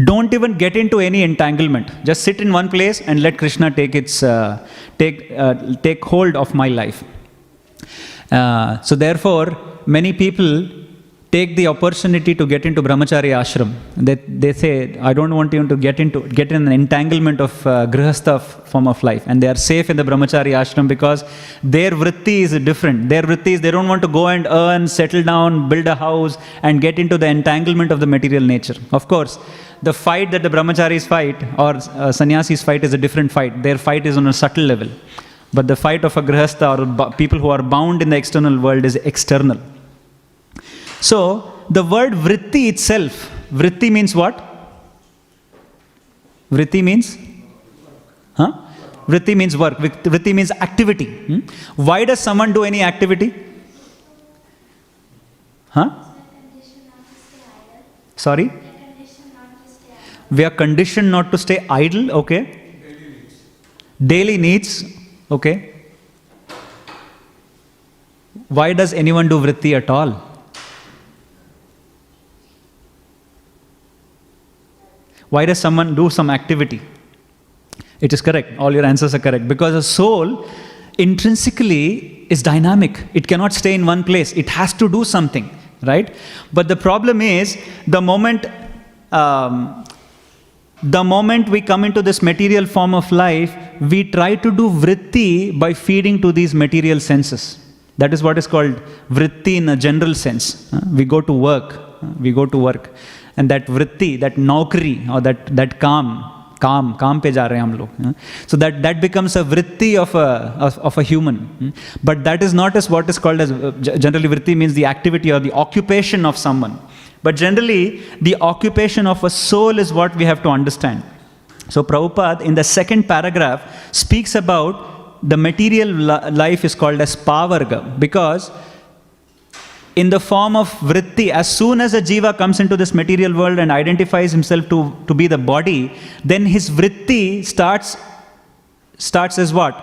Speaker 1: don't even get into any entanglement. Just sit in one place and let Krishna take hold of my life. So therefore, many people take the opportunity to get into brahmacharya ashram. They say, I don't want you to get in an entanglement of grihastha form of life. And they are safe in the brahmacharya ashram because their vritti is different. Their vritti is, they don't want to go and earn, settle down, build a house, and get into the entanglement of the material nature. Of course, the fight that the brahmacharis fight or sannyasis fight is a different fight. Their fight is on a subtle level. But the fight of a grihastha or people who are bound in the external world is external. So, the word vritti itself, vritti means what? Vritti means? Vritti means work. Vritti means activity. Why does someone do any activity? Sorry? We are conditioned not to stay idle, okay? Daily needs, okay? Why does anyone do vritti at all? Why does someone do some activity? It is correct. All your answers are correct. Because a soul intrinsically is dynamic. It cannot stay in one place. It has to do something, right? But the problem is, the moment we come into this material form of life, we try to do vritti by feeding to these material senses. That is what is called vritti in a general sense. We go to work. And that vritti, that naukri, or that काम पे जा रहे हैं हम लोग. So that becomes a vritti of a human. But that is not as what is called as, generally vritti means the activity or the occupation of someone. But generally, the occupation of a soul is what we have to understand. So Prabhupada in the second paragraph speaks about the material life is called as pavarga, because in the form of vritti, as soon as a jiva comes into this material world and identifies himself to be the body, then his vritti starts as what?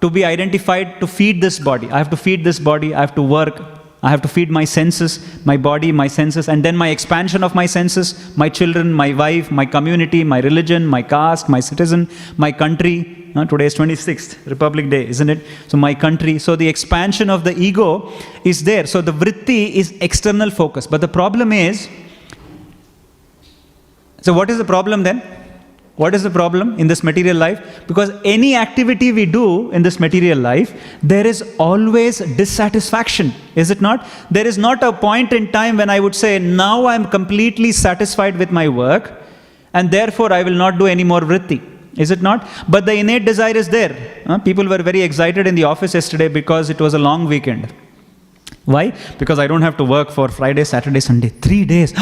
Speaker 1: To be identified to feed this body. I have to feed this body, I have to work, I have to feed my senses, my body, my senses, and then my expansion of my senses, my children, my wife, my community, my religion, my caste, my citizen, my country. Today is 26th, Republic Day, isn't it? So my country. So the expansion of the ego is there. So the vritti is external focus. But the problem is, so what is the problem then? What is the problem in this material life? Because any activity we do in this material life, there is always dissatisfaction, is it not? There is not a point in time when I would say, now I am completely satisfied with my work, and therefore I will not do any more vritti. Is it not? But the innate desire is there. People were very excited in the office yesterday because it was a long weekend. Why? Because I don't have to work for Friday, Saturday, Sunday. 3 days.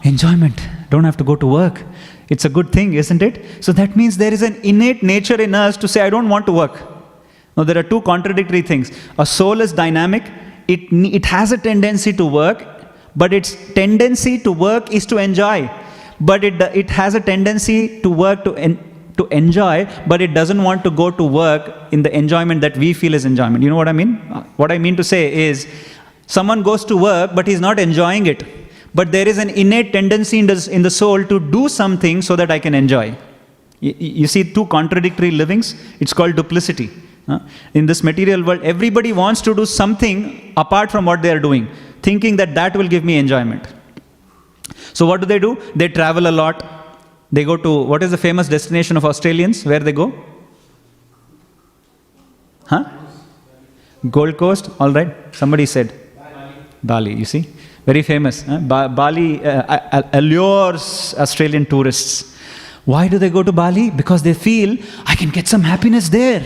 Speaker 1: Enjoyment. Don't have to go to work. It's a good thing, isn't it? So that means there is an innate nature in us to say, I don't want to work. Now there are two contradictory things. A soul is dynamic. It has a tendency to work, but its tendency to work is to enjoy. But it has a tendency to work to enjoy, but it doesn't want to go to work in the enjoyment that we feel is enjoyment. You know what I mean? What I mean to say is, someone goes to work, but he's not enjoying it. But there is an innate tendency in the soul to do something so that I can enjoy. You see two contradictory livings? It's called duplicity. In this material world, everybody wants to do something apart from what they are doing, thinking that will give me enjoyment. So what do? They travel a lot. They go to, what is the famous destination of Australians? Where they go? Gold Coast? All right. Somebody said. Bali, you see. Very famous. Bali allures Australian tourists. Why do they go to Bali? Because they feel, I can get some happiness there.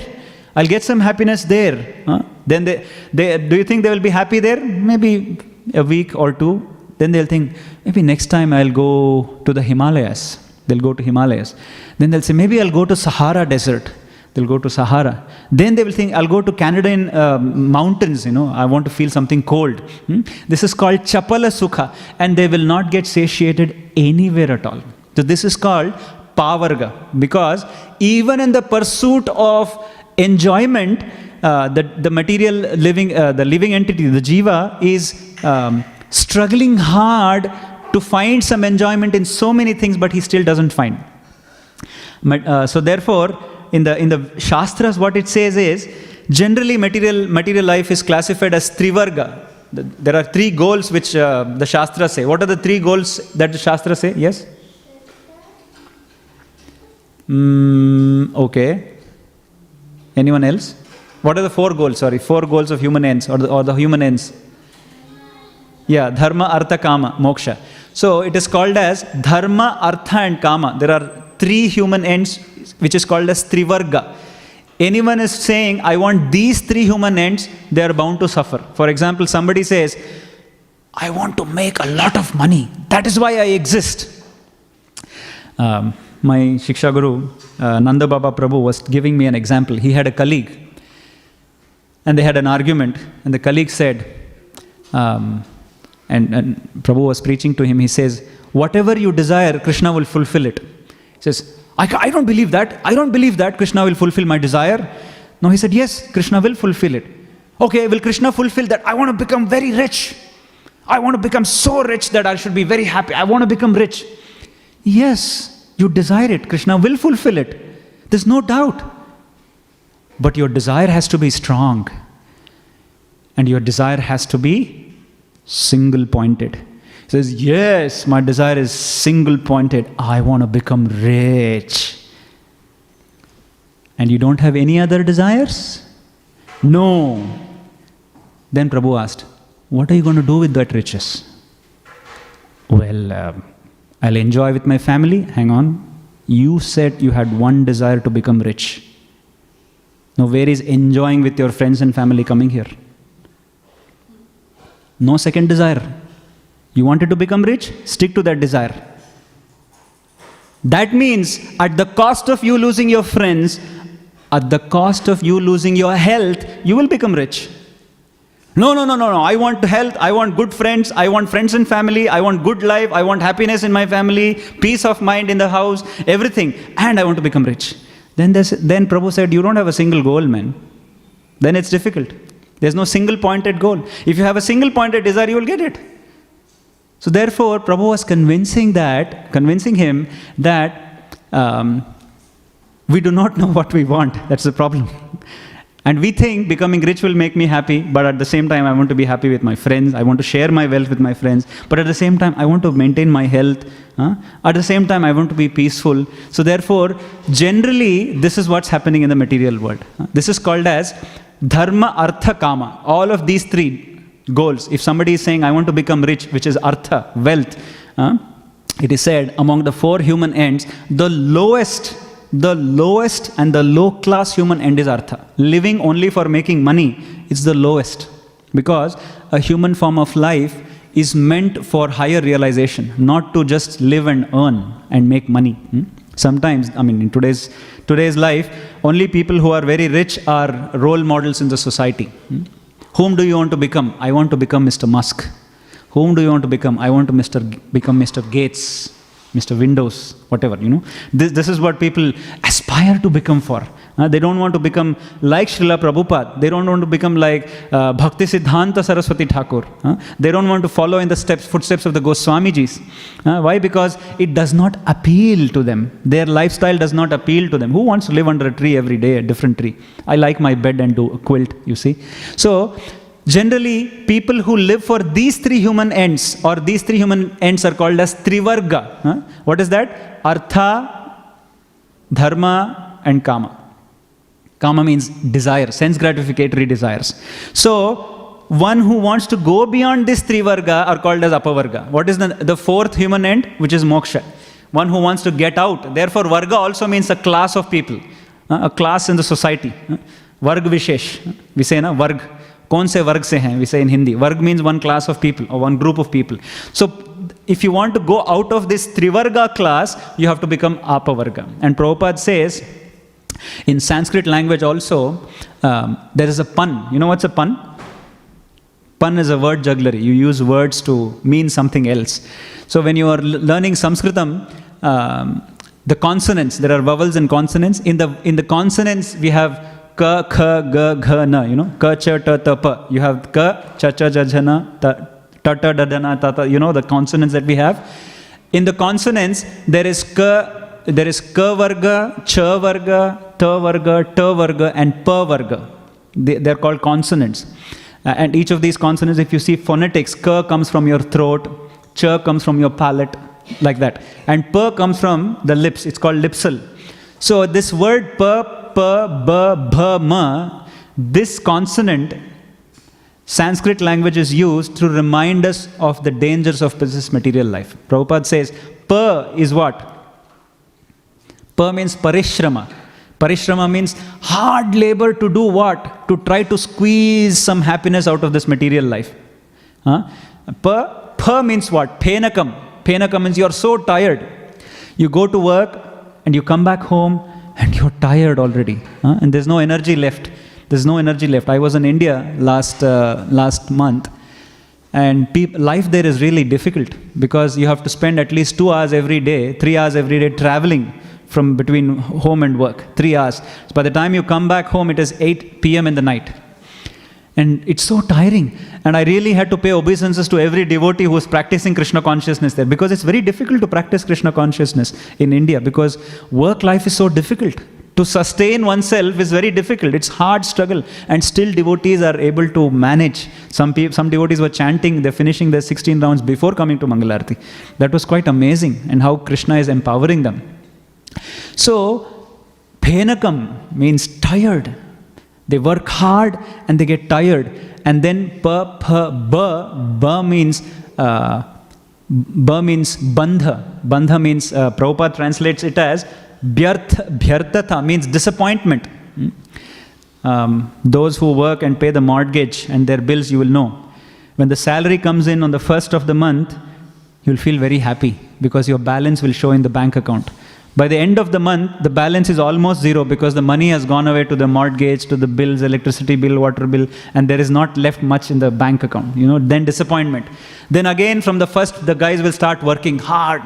Speaker 1: I'll get some happiness there. Then do you think they will be happy there? Maybe a week or two. Then they'll think, maybe next time I'll go to the Himalayas. They'll go to Himalayas. Then they'll say, maybe I'll go to Sahara Desert. They'll go to Sahara. Then they will think, I'll go to Canadian mountains, I want to feel something cold. This is called Chapala Sukha. And they will not get satiated anywhere at all. So this is called Pavarga. Because even in the pursuit of enjoyment, the material living, the living entity, the jiva, is struggling hard to find some enjoyment in so many things, but he still doesn't find. So therefore, in the Shastras, what it says is, generally material life is classified as Trivarga. There are 3 goals which the Shastras say. What are the 3 goals that the Shastras say? Yes? Okay. Anyone else? What are the 4 goals? 4 goals of human ends, or the human ends. Yeah, Dharma, Artha, Kama, Moksha. So it is called as Dharma, Artha and Kama. There are 3 human ends which is called as Trivarga. Anyone is saying, I want these 3 human ends, they are bound to suffer. For example, somebody says, I want to make a lot of money. That is why I exist. My Shiksha Guru, Nanda Baba Prabhu, was giving me an example. He had a colleague and they had an argument, and the colleague said, and Prabhu was preaching to him, he says, whatever you desire, Krishna will fulfill it. He says, I don't believe that. I don't believe that Krishna will fulfill my desire. No, he said, yes, Krishna will fulfill it. Okay, will Krishna fulfill that? I want to become very rich. I want to become so rich that I should be very happy. I want to become rich. Yes, you desire it. Krishna will fulfill it. There's no doubt. But your desire has to be strong. And your desire has to be single-pointed. He says, yes, my desire is single-pointed. I want to become rich. And you don't have any other desires? No. Then Prabhu asked, what are you going to do with that riches? Well, I'll enjoy with my family. Hang on. You said you had one desire to become rich. Now, where is enjoying with your friends and family coming here? No second desire. You wanted to become rich? Stick to that desire. That means at the cost of you losing your friends, at the cost of you losing your health, you will become rich. No. I want health, I want good friends, I want friends and family, I want good life, I want happiness in my family, peace of mind in the house, everything, and I want to become rich. Then Prabhu said, you don't have a single goal, man. Then it's difficult. There's no single pointed goal. If you have a single pointed desire, you will get it. So therefore, Prabhu was convincing him that we do not know what we want. That's the problem. And we think becoming rich will make me happy, but at the same time, I want to be happy with my friends. I want to share my wealth with my friends. But at the same time, I want to maintain my health. At the same time, I want to be peaceful. So therefore, generally, this is what's happening in the material world. This is called as dharma, artha, kama. All of these three goals. If somebody is saying, I want to become rich, which is artha, wealth, it is said among the 4 human ends, the lowest and the low class human end is artha. Living only for making money is the lowest, because a human form of life is meant for higher realization, not to just live and earn and make money. Sometimes, in today's life, only people who are very rich are role models in the society. Whom do you want to become? I want to become Mr. Musk. Whom do you want to become? I want to become Mr. Gates, Mr. Windows, whatever, This is what people aspire to become for. They don't want to become like Srila Prabhupada. They don't want to become like Bhaktisiddhanta Saraswati Thakur. They don't want to follow in the footsteps of the Goswamijis. Why? Because it does not appeal to them. Their lifestyle does not appeal to them. Who wants to live under a tree every day, a different tree? I like my bed and do a quilt, you see. So, generally, people who live for these 3 human ends, or these 3 human ends are called as Trivarga. What is that? Artha, Dharma, and Kama. Kama means desire, sense gratificatory desires. So, one who wants to go beyond this Trivarga are called as Apavarga. What is the 4th human end? Which is Moksha. One who wants to get out. Therefore, Varga also means a class of people, a class in the society. Varg Vishesh. We say, Varg. Kaun se varg se hain? We say in Hindi. Varg means one class of people or one group of people. So, if you want to go out of this Trivarga class, you have to become Apavarga. And Prabhupada says, in Sanskrit language also, there is a pun. You know what's a pun? Pun is a word jugglery. You use words to mean something else. So when you are learning Sanskritam, the consonants, there are vowels and consonants. In the consonants, we have ka, kha, ga, gha, na, ka, cha, ta, ta, pa. You have ka, cha, cha, ja, jhana, ta, ta, da, da, na, ta, ta, the consonants that we have. In the consonants, there is ka varga, cha varga, ta varga, and pa varga. They're called consonants. And each of these consonants, if you see phonetics, ka comes from your throat, cha comes from your palate, like that. And pa comes from the lips. It's called lipsal. So this word pa, ba, ma, this consonant, Sanskrit language is used to remind us of the dangers of this material life. Prabhupada says, pa is what? Pa means parishrama. Parishrama means hard labor to do what? To try to squeeze some happiness out of this material life. Pa means what? Penakam. Penakam means you are so tired. You go to work and you come back home and you're tired already. And there's no energy left. There's no energy left. I was in India last month. And life there is really difficult because you have to spend at least 2 hours every day, 3 hours every day traveling from between home and work, 3 hours. So by the time you come back home, it is 8 p.m. in the night. And it's so tiring. And I really had to pay obeisances to every devotee who is practicing Krishna consciousness there, because it's very difficult to practice Krishna consciousness in India, because work life is so difficult. To sustain oneself is very difficult. It's hard struggle. And still devotees are able to manage. Some devotees were chanting, they're finishing their 16 rounds before coming to Mangalarti. That was quite amazing, and how Krishna is empowering them. So, Penakam means tired. They work hard and they get tired. And then ba means bandha. Bandha means, Prabhupada translates it as bhyartha means disappointment. Those who work and pay the mortgage and their bills, you will know. When the salary comes in on the first of the month, you'll feel very happy because your balance will show in the bank account. By the end of the month, the balance is almost zero because the money has gone away to the mortgage, to the bills, electricity bill, water bill, and there is not left much in the bank account. Then disappointment. Then again from the first, the guys will start working hard.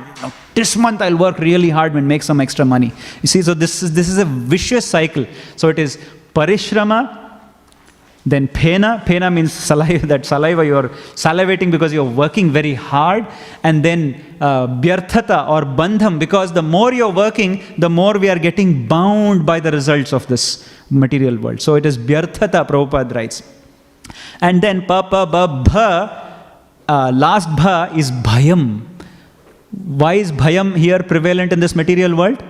Speaker 1: This month I'll work really hard and make some extra money. You see, so this is a vicious cycle. So it is parishrama, then pena. Pena means saliva, that saliva, you're salivating because you're working very hard. And then byarthata or bandham, because the more you're working, the more we are getting bound by the results of this material world. So it is byarthata, Prabhupada writes. And then last bha is bhayam. Why is bhayam here prevalent in this material world?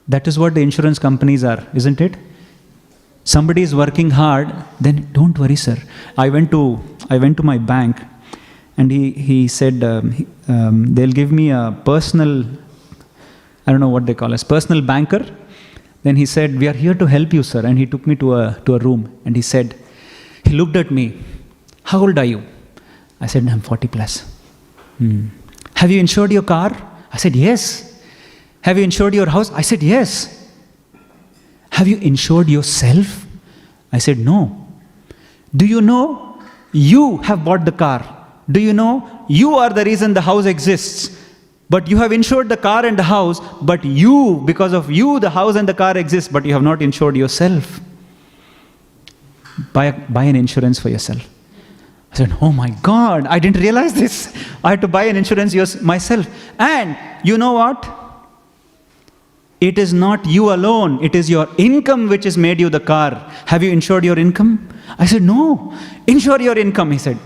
Speaker 1: That is what the insurance companies are, isn't it? Somebody is working hard, then don't worry, sir. I went to my bank, and he said they'll give me a personal, I don't know what they call us, personal banker. Then he said, we are here to help you, sir. And he took me to a room, and he looked at me. How old are you? I said, I'm 40 plus. Have you insured your car? I said, yes. Have you insured your house? I said, yes. Have you insured yourself? I said, no. Do you know you have bought the car? Do you know you are the reason the house exists? But you have insured the car and the house, but you, because of you, the house and the car exist, but you have not insured yourself. Buy an insurance for yourself. I said, oh my God, I didn't realize this. I had to buy an insurance myself. And you know what? It is not you alone. It is your income which has made you the car. Have you insured your income? I said, no. Insure your income, he said.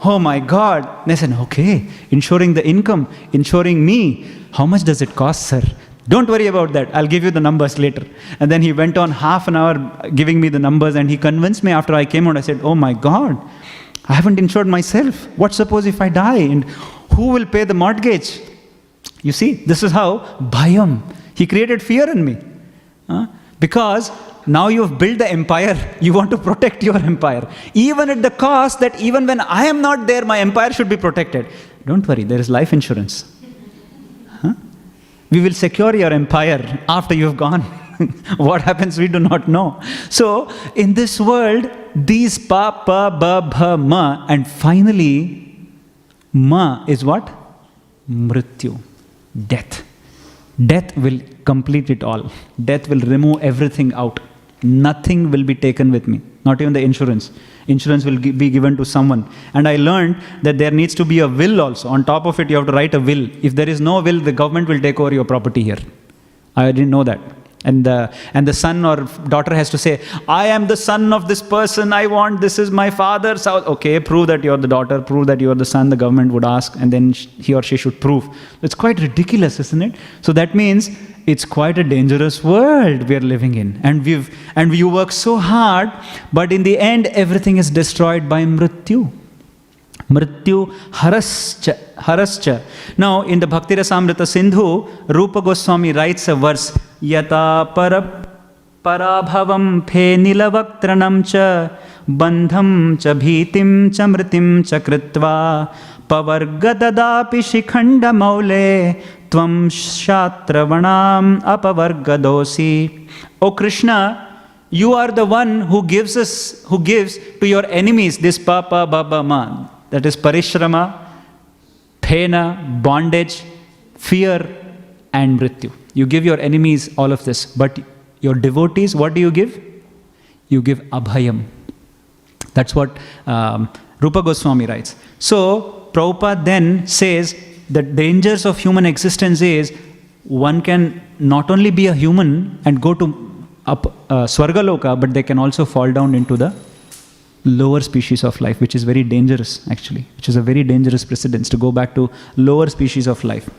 Speaker 1: Oh my God. And I said, okay, insuring the income, insuring me. How much does it cost, sir? Don't worry about that. I'll give you the numbers later. And then he went on half an hour giving me the numbers, and he convinced me after I came out. I said, oh my God, I haven't insured myself. What suppose if I die? And who will pay the mortgage? You see, this is how bhayam. He created fear in me. Because now you've built the empire, you want to protect your empire. Even at the cost that even when I am not there, my empire should be protected. Don't worry, there is life insurance. We will secure your empire after you've gone. What happens, we do not know. So, in this world, these pa, ba, bha, ma, and finally, ma is what? Mrityu, death. Death will complete it all. Death will remove everything out. Nothing will be taken with me. Not even the insurance. Insurance will be given to someone. And I learned that there needs to be a will also. On top of it, you have to write a will. If there is no will, the government will take over your property here. I didn't know that. And the son or daughter has to say, I am the son of this person, I want, this is my father's house. Okay, prove that you're the daughter, prove that you're the son, the government would ask, and then he or she should prove. It's quite ridiculous, isn't it? So that means it's quite a dangerous world we are living in. And you work so hard, but in the end, everything is destroyed by mrityu. Mrityu harascha. Now, in the Bhakti Rasamrita Sindhu, Rupa Goswami writes a verse, Yata parabhavam phe nilavakranam cha bandham cha bhitim cha mritim cha kritva pavargadadapi shikhanda maule tvam shatravanam apavargadosi. O Krishna, you are the one who gives to your enemies this papa, baba, ma. That is parishrama, pena, bondage, fear, and mrityu. You give your enemies all of this. But your devotees, what do you give? You give abhayam. That's what Rupa Goswami writes. So, Prabhupada then says the dangers of human existence is one can not only be a human and go to Swargaloka, but they can also fall down into the lower species of life, which is very dangerous actually, which is a very dangerous precedence to go back to lower species of life.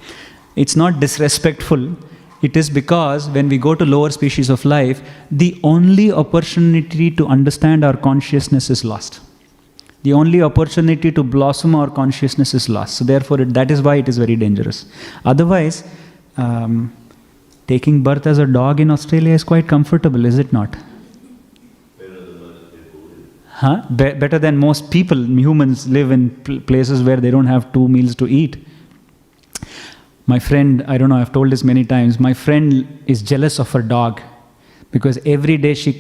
Speaker 1: It's not disrespectful. It is because when we go to lower species of life, the only opportunity to understand our consciousness is lost. The only opportunity to blossom our consciousness is lost. So therefore, that is why it is very dangerous. Otherwise, taking birth as a dog in Australia is quite comfortable, is it not? Better than most people, humans live in places where they don't have 2 meals to eat. My friend, I don't know, I've told this many times, my friend is jealous of her dog because every day she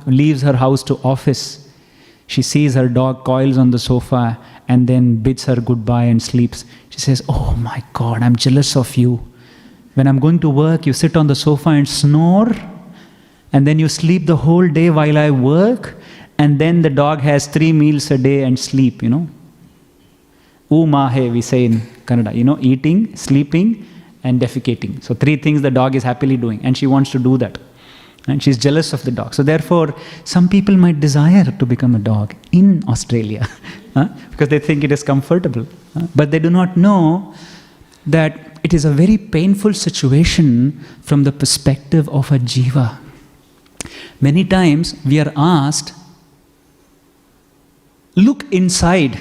Speaker 1: leaves her house to office. She sees her dog coils on the sofa and then bids her goodbye and sleeps. She says, "Oh my God, I'm jealous of you. When I'm going to work, you sit on the sofa and snore, and then you sleep the whole day while I work, and then the dog has 3 meals a day and sleep, Umahe, we say in Kannada, eating, sleeping, and defecating. So 3 things the dog is happily doing, and she wants to do that. And she's jealous of the dog. So therefore, some people might desire to become a dog in Australia because they think it is comfortable. But they do not know that it is a very painful situation from the perspective of a jiva. Many times we are asked, look inside.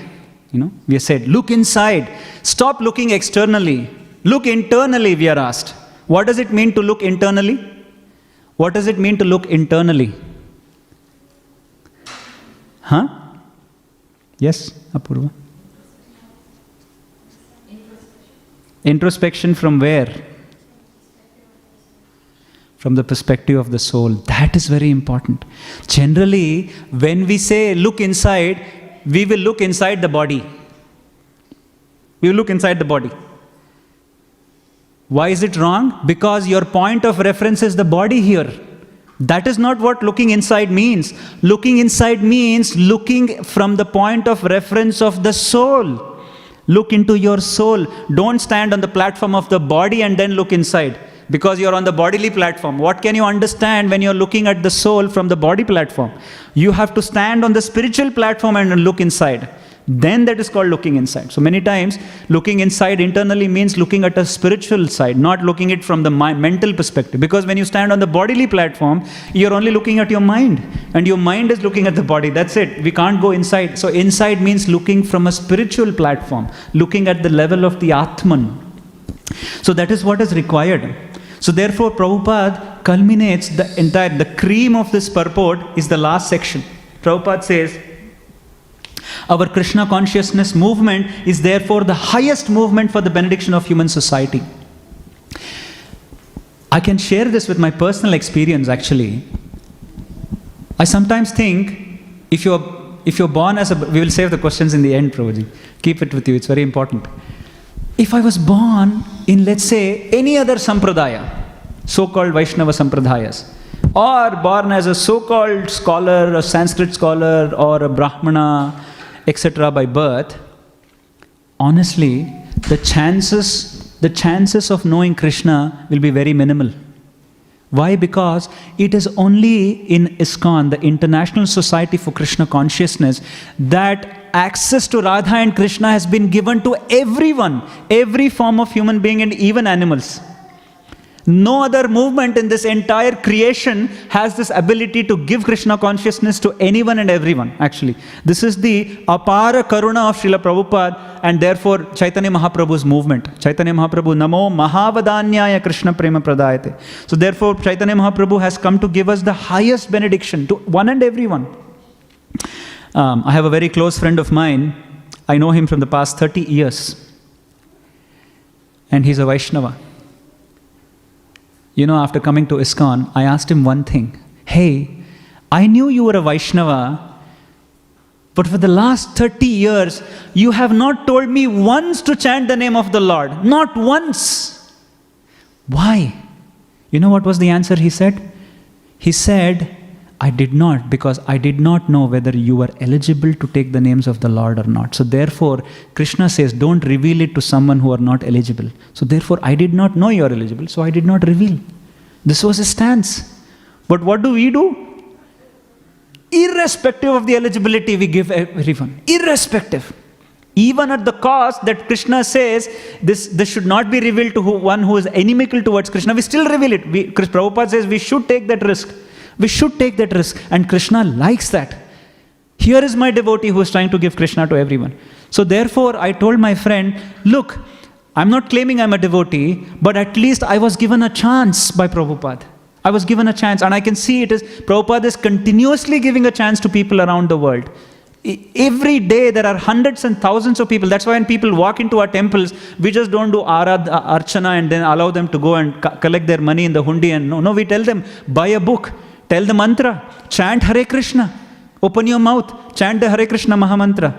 Speaker 1: We are said, look inside. Stop looking externally. Look internally, we are asked. What does it mean to look internally? What does it mean to look internally? Yes, Apurva? Introspection from where? From the perspective of the soul. That is very important. Generally, when we say look inside, we will look inside the body. We will look inside the body. Why is it wrong? Because your point of reference is the body here. That is not what looking inside means. Looking inside means looking from the point of reference of the soul. Look into your soul. Don't stand on the platform of the body and then look inside. Because you're on the bodily platform. What can you understand when you're looking at the soul from the body platform? You have to stand on the spiritual platform and look inside. Then that is called looking inside. So many times, looking inside internally means looking at a spiritual side, not looking at it from the mental perspective. Because when you stand on the bodily platform, you're only looking at your mind. And your mind is looking at the body. That's it. We can't go inside. So inside means looking from a spiritual platform, looking at the level of the Atman. So that is what is required. So therefore, Prabhupada culminates the cream of this purport is the last section. Prabhupada says, our Krishna consciousness movement is therefore the highest movement for the benediction of human society. I can share this with my personal experience actually. I sometimes think, if you're born as we will save the questions in the end, Prabhuji. Keep it with you, it's very important. If I was born in, let's say, any other sampradaya, so-called Vaishnava sampradayas, or born as a so-called scholar, a Sanskrit scholar, or a Brahmana, etc. by birth, honestly, the chances of knowing Krishna will be very minimal. Why? Because it is only in ISKCON, the International Society for Krishna Consciousness, that access to Radha and Krishna has been given to everyone, every form of human being and even animals. No other movement in this entire creation has this ability to give Krishna consciousness to anyone and everyone, actually. This is the apara karuna of Srila Prabhupada and therefore Chaitanya Mahaprabhu's movement. Chaitanya Mahaprabhu, Namo Mahavadanyaya Krishna Prema Pradayate. So therefore Chaitanya Mahaprabhu has come to give us the highest benediction to one and everyone. I have a very close friend of mine. I know him from the past 30 years. And he's a Vaishnava. After coming to ISKCON, I asked him one thing. Hey, I knew you were a Vaishnava, but for the last 30 years, you have not told me once to chant the name of the Lord. Not once. Why? You know what was the answer he said? He said, I did not, because I did not know whether you were eligible to take the names of the Lord or not. So therefore, Krishna says, don't reveal it to someone who are not eligible. So therefore, I did not know you are eligible, so I did not reveal. This was his stance. But what do? Irrespective of the eligibility, we give everyone. Irrespective. Even at the cost that Krishna says, this should not be revealed to one who is inimical towards Krishna, we still reveal it. Prabhupada says we should take that risk. We should take that risk. And Krishna likes that. Here is my devotee who is trying to give Krishna to everyone. So therefore, I told my friend, look, I'm not claiming I'm a devotee, but at least I was given a chance by Prabhupada. I was given a chance, and I can see Prabhupada is continuously giving a chance to people around the world. Every day there are hundreds and thousands of people. That's why when people walk into our temples, we just don't do archana and then allow them to go and collect their money in the hundi. And no, we tell them, buy a book, tell the mantra, chant Hare Krishna, open your mouth, chant the Hare Krishna Mahamantra.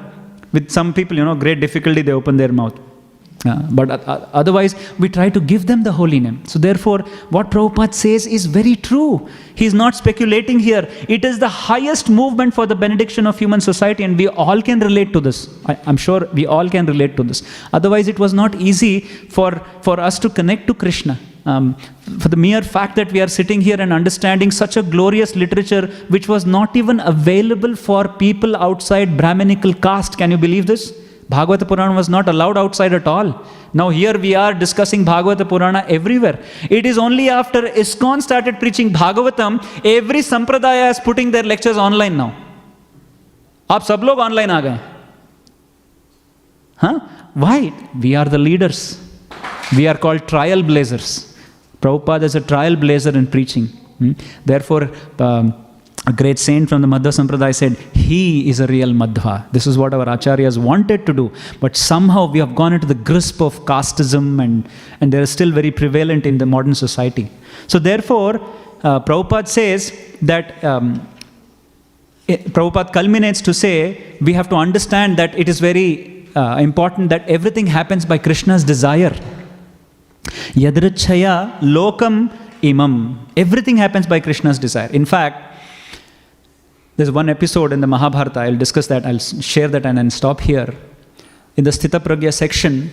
Speaker 1: With some people, great difficulty, they open their mouth. But otherwise, we try to give them the holy name. So therefore, what Prabhupada says is very true. He is not speculating here. It is the highest movement for the benediction of human society, and we all can relate to this. I'm sure we all can relate to this. Otherwise, it was not easy for us to connect to Krishna. For the mere fact that we are sitting here and understanding such a glorious literature which was not even available for people outside Brahminical caste. Can you believe this? Bhagavata Purana was not allowed outside at all. Now here we are discussing Bhagavata Purana everywhere. It is only after ISKCON started preaching Bhagavatam, every sampradaya is putting their lectures online now. Aap sab log online aa gaye. Why? We are the leaders. We are called trailblazers. Prabhupada is a trailblazer in preaching. Therefore, a great saint from the Madhva Sampradaya said, he is a real Madhva. This is what our Acharyas wanted to do. But somehow we have gone into the grasp of casteism and they are still very prevalent in the modern society. So therefore, Prabhupada says that, Prabhupada culminates to say, we have to understand that it is very important that everything happens by Krishna's desire. Yadrichaya lokam imam. Everything happens by Krishna's desire. In fact, there's one episode in the Mahabharata, I'll discuss that, I'll share that and then stop here. In the Sthita Pragya section,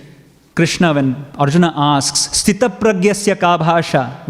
Speaker 1: Krishna, when Arjuna asks, Sthita Pragyasya ka bhasha,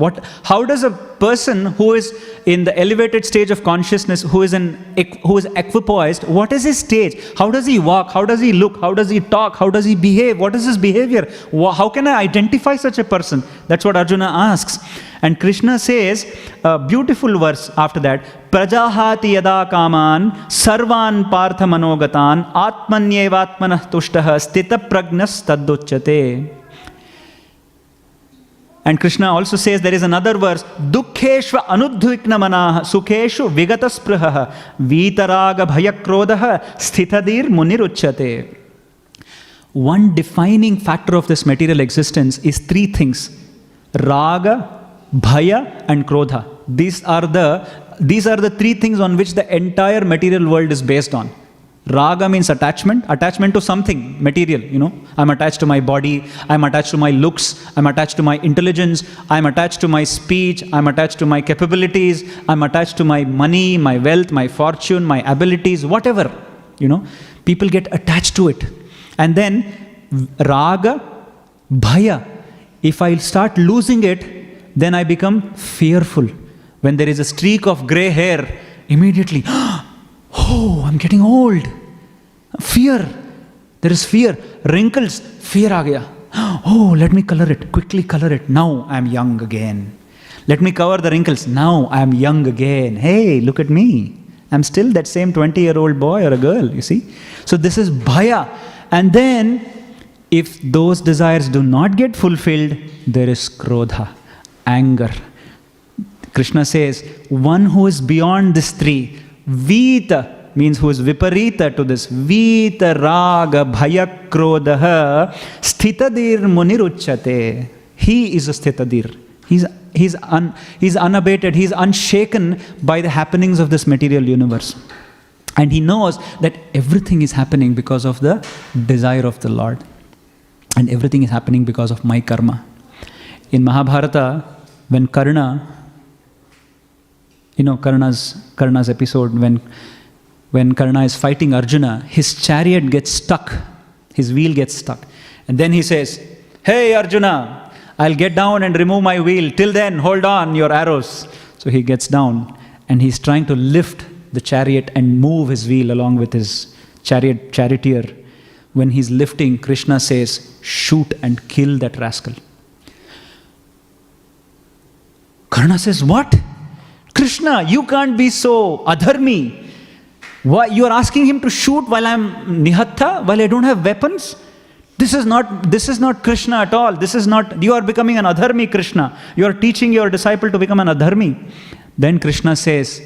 Speaker 1: how does a person who is in the elevated stage of consciousness, who is equipoised, what is his stage? How does he walk? How does he look? How does he talk? How does he behave? What is his behavior? How can I identify such a person? That's what Arjuna asks. And Krishna says, a beautiful verse after that, Prajahati yada kaman sarvan partha manogatan atmanyevatmanah tushtaha sthita pragnas taddochyate. And Krishna also says there is another verse, Dukkheshva anudhvikna manah sukheshu vigata spraha vitaraga bhayakrodaha sthitadir muniruchyate. One defining factor of this material existence is three things: raga, bhaya and krodha. These are the three things on which the entire material world is based on. Raga means attachment to something material, I'm attached to my body, I'm attached to my looks, I'm attached to my intelligence, I'm attached to my speech, I'm attached to my capabilities, I'm attached to my money, my wealth, my fortune, my abilities, whatever, people get attached to it. And then raga, bhaya, if I start losing it, then I become fearful. When there is a streak of grey hair, immediately, oh, I'm getting old. Fear. There is fear. Wrinkles. Fear aa gaya. Oh, let me quickly color it. Now I'm young again. Let me cover the wrinkles. Now I'm young again. Hey, look at me. I'm still that same 20-year-old boy or a girl, you see. So this is bhaya. And then, if those desires do not get fulfilled, there is krodha, anger. Krishna says, one who is beyond this three, Vita means who is viparita to this. Vita raga bhaya krodaha sthitadir muniruchyate. He is a sthitadir. He's unabated. He's unshaken by the happenings of this material universe. And he knows that everything is happening because of the desire of the Lord. And everything is happening because of my karma. In Mahabharata, when Karna, Karna's episode, when Karna is fighting Arjuna, his chariot gets stuck, his wheel gets stuck. And then he says, hey Arjuna, I'll get down and remove my wheel. Till then, hold on your arrows. So he gets down and he's trying to lift the chariot and move his wheel along with his charioteer. When he's lifting, Krishna says, shoot and kill that rascal. Karna says, what? Krishna, you can't be so adharmi. Why? You are asking him to shoot while I'm nihatta, while I don't have weapons? This is not Krishna at all. You are becoming an adharmi, Krishna. You are teaching your disciple to become an adharmi. Then Krishna says,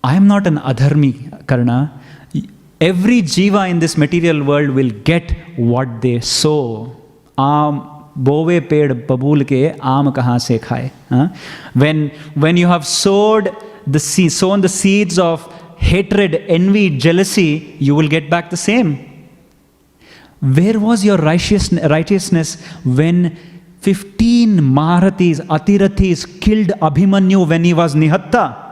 Speaker 1: I am not an adharmi, Karna. Every jiva in this material world will get what they sow. Bove ped babul ke aam kahan se khaye. When you have sown the seeds of hatred, envy, jealousy, you will get back the same. Where was your righteousness when 15 Maharathis, Atirathis killed Abhimanyu when he was Nihatta?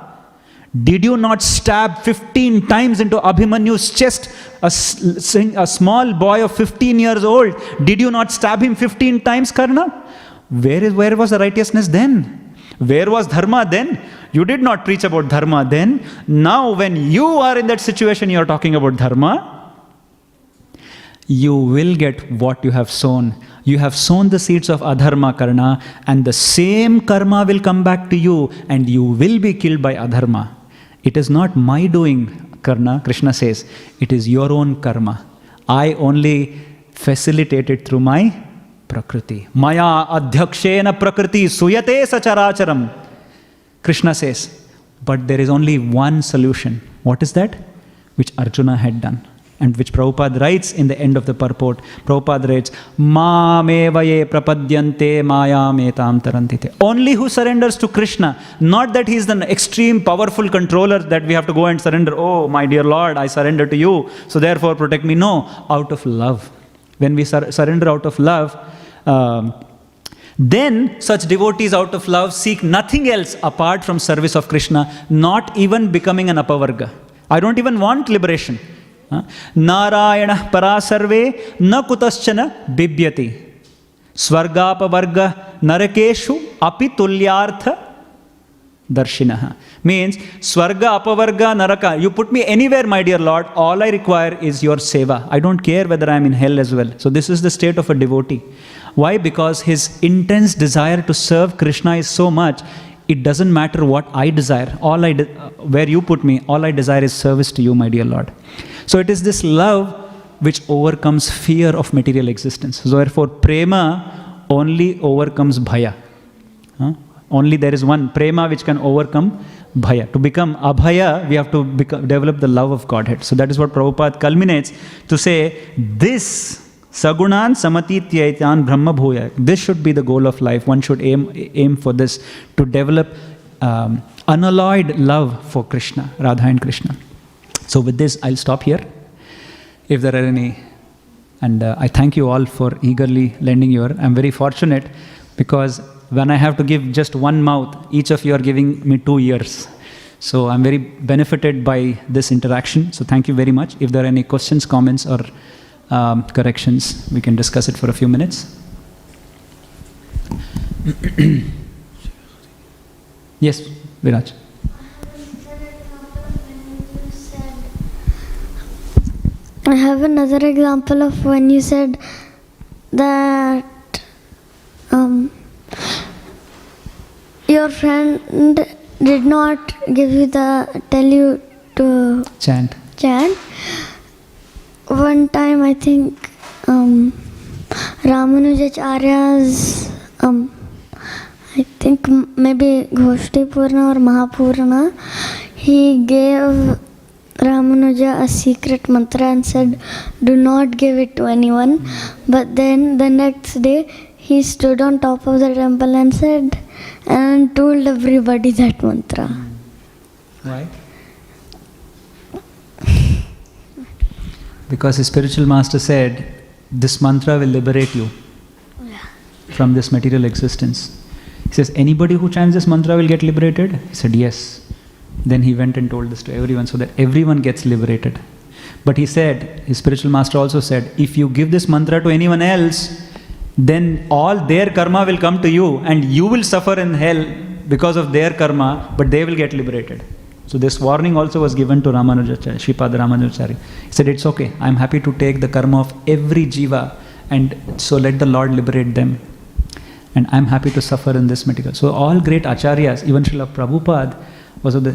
Speaker 1: Did you not stab 15 times into Abhimanyu's chest? A small boy of 15 years old. Did you not stab him 15 times, Karna? Where was the righteousness then? Where was dharma then? You did not preach about dharma then. Now when you are in that situation, you are talking about dharma. You will get what you have sown. You have sown the seeds of adharma, Karna, and the same karma will come back to you, and you will be killed by adharma. It is not my doing, Karna, Krishna says. It is your own karma. I only facilitate it through my prakriti. Maya adhyakshena prakriti suyate sacharacharam. Krishna says. But there is only one solution. What is that? Which Arjuna had done. And which Prabhupada writes in the end of the purport. Prabhupada writes, Māmevaye prapadyante māyāmetam tarantite. Only who surrenders to Krishna. Not that he is the extreme powerful controller that we have to go and surrender. Oh, my dear Lord, I surrender to you, so therefore protect me. No, out of love. When we surrender out of love, then such devotees out of love seek nothing else apart from service of Krishna, not even becoming an apavarga. I don't even want liberation. Narayana parasarve na kutaschana bibhyati. Svargapavarga narakeshu api tulyartha darshinaha. Means, Swarga, Apavarga, Naraka. You put me anywhere, my dear Lord. All I require is your seva. I don't care whether I am in hell as well. So this is the state of a devotee. Why? Because his intense desire to serve Krishna is so much, it doesn't matter what I desire. Where you put me, all I desire is service to you, my dear Lord. So it is this love which overcomes fear of material existence. So therefore, prema only overcomes bhaya. Only there is one prema which can overcome bhaya. To become abhaya, we have to develop the love of Godhead. So that is what Prabhupada culminates to say, this sagunan samatityaityan brahma bhuya. This should be the goal of life. One should aim for this, to develop unalloyed love for Krishna, Radha and Krishna. So with this, I'll stop here. If there are any, and I thank you all for eagerly lending your. I'm very fortunate because when I have to give just one mouth, each of you are giving me 2 ears. So I'm very benefited by this interaction. So thank you very much. If there are any questions, comments, or corrections, we can discuss it for a few minutes. Yes, Viraj.
Speaker 2: I have another example of when you said that your friend did not tell you to
Speaker 1: chant.
Speaker 2: One time I think Ramanujacharya's I think maybe Ghoshti Purna or Mahapurna, he gave Ramanuja a secret mantra and said, do not give it to anyone. But then the next day, he stood on top of the temple and said, and told everybody that mantra.
Speaker 1: Why? Because his spiritual master said, this mantra will liberate you from this material existence. He says, anybody who chants this mantra will get liberated? He said, yes. Then he went and told this to everyone so that everyone gets liberated. But he said, his spiritual master also said, if you give this mantra to anyone else, then all their karma will come to you and you will suffer in hell because of their karma, but they will get liberated. So this warning also was given to Ramanujacharya, Śrīpad Ramanujacharya. He said, it's okay, I'm happy to take the karma of every jiva, and so let the Lord liberate them. And I'm happy to suffer in this material. So all great acharyas, even Srila Prabhupada,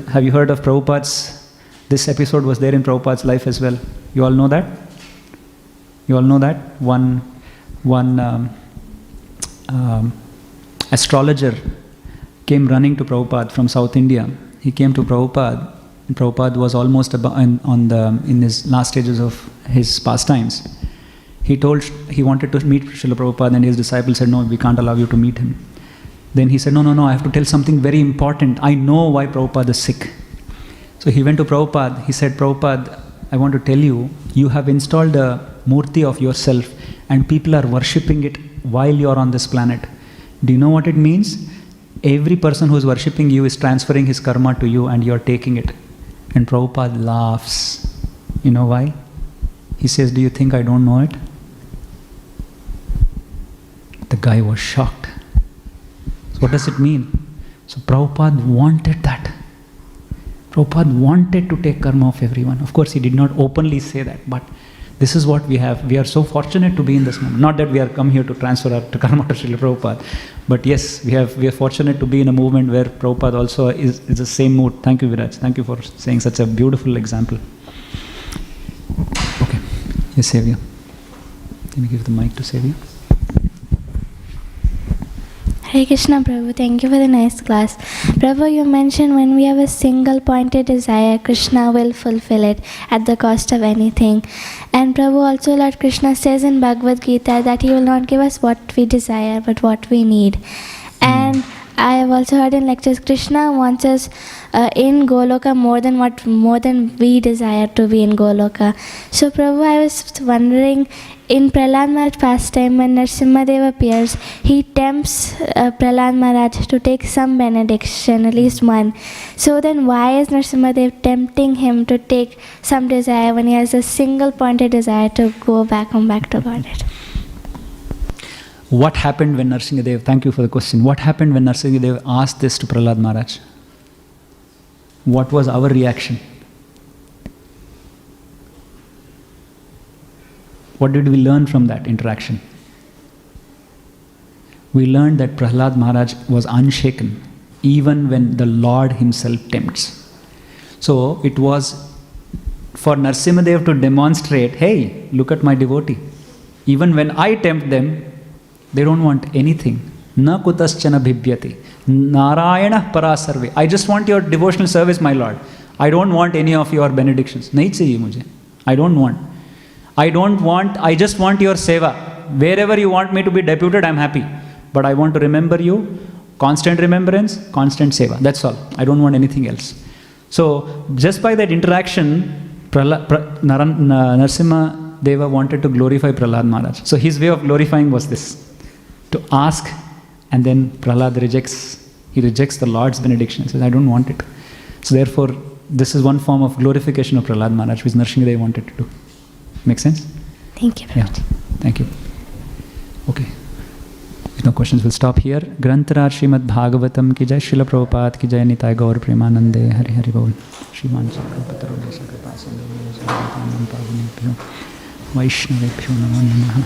Speaker 1: have you heard of Prabhupada's, this episode was there in Prabhupada's life as well. You all know that? You all know that? One astrologer came running to Prabhupada from South India. He came to Prabhupada And Prabhupada was almost in his last stages of his pastimes. He wanted to meet Srila Prabhupada, and his disciples said, no, we can't allow you to meet him. Then he said, no, I have to tell something very important. I know why Prabhupada is sick. So he went to Prabhupada. He said, Prabhupada, I want to tell you, you have installed a murti of yourself and people are worshipping it while you are on this planet. Do you know what it means? Every person who is worshipping you is transferring his karma to you and you are taking it. And Prabhupada laughs. You know why? He says, do you think I don't know it? The guy was shocked. So what does it mean? So Prabhupada wanted that. Prabhupada wanted to take karma of everyone. Of course, he did not openly say that, but this is what we have. We are so fortunate to be in this moment. Not that we are come here to transfer our karma to Srila Prabhupada, but yes, we are fortunate to be in a movement where Prabhupada also is the same mood. Thank you, Viraj. Thank you for saying such a beautiful example. Okay. Yes, Savior. Let me give the mic to Savior.
Speaker 3: Hare Krishna, Prabhu. Thank you for the nice class. Prabhu, you mentioned when we have a single pointed desire, Krishna will fulfill it at the cost of anything. And Prabhu, also Lord Krishna says in Bhagavad Gita that He will not give us what we desire, but what we need. And I have also heard in lectures, Krishna wants us in Goloka more than we desire to be in Goloka. So Prabhu, I was wondering, in Prahlad Maharaj pastime, when Narasimhadev appears, he tempts Prahlad Maharaj to take some benediction, at least one. So then why is Narasimhadev tempting him to take some desire when he has a single pointed desire to go back to Godhead?
Speaker 1: What happened when Narasimhadev, thank you for the question, what happened when Narasimhadev asked this to Prahlad Maharaj? What was our reaction? What did we learn from that interaction? We learned that Prahlad Maharaj was unshaken even when the Lord himself tempts. So it was for Narasimhadev to demonstrate, hey, look at my devotee. Even when I tempt them, they don't want anything. Na kutaschana bhibhyati. Narayana parasarve. I just want your devotional service, my Lord. I don't want any of your benedictions. Nahi chahiye mujhe. I don't want. I just want your seva. Wherever you want me to be deputed, I'm happy. But I want to remember you, constant remembrance, constant seva. That's all. I don't want anything else. So, just by that interaction, Narasimha Deva wanted to glorify Prahlad Maharaj. So, his way of glorifying was this, to ask, and then Prahlad rejects the Lord's benediction. He says, I don't want it. So, therefore, this is one form of glorification of Prahlad Maharaj, which Narasimha Deva wanted to do. Make sense?
Speaker 3: Thank you.
Speaker 1: Yeah. Thank you. Okay. If no questions, we'll stop here. Grantaraj Śrīmad Bhāgavatam ki jai, Srila Prabhupada ki jai, Nitai Gaur Premanande, Hari Hari Bol. Shriman Chakrapataro Dasa Kripasandho, Sarvatanam Pavunebhyo, Vaishnavebhyo Namo Namaha.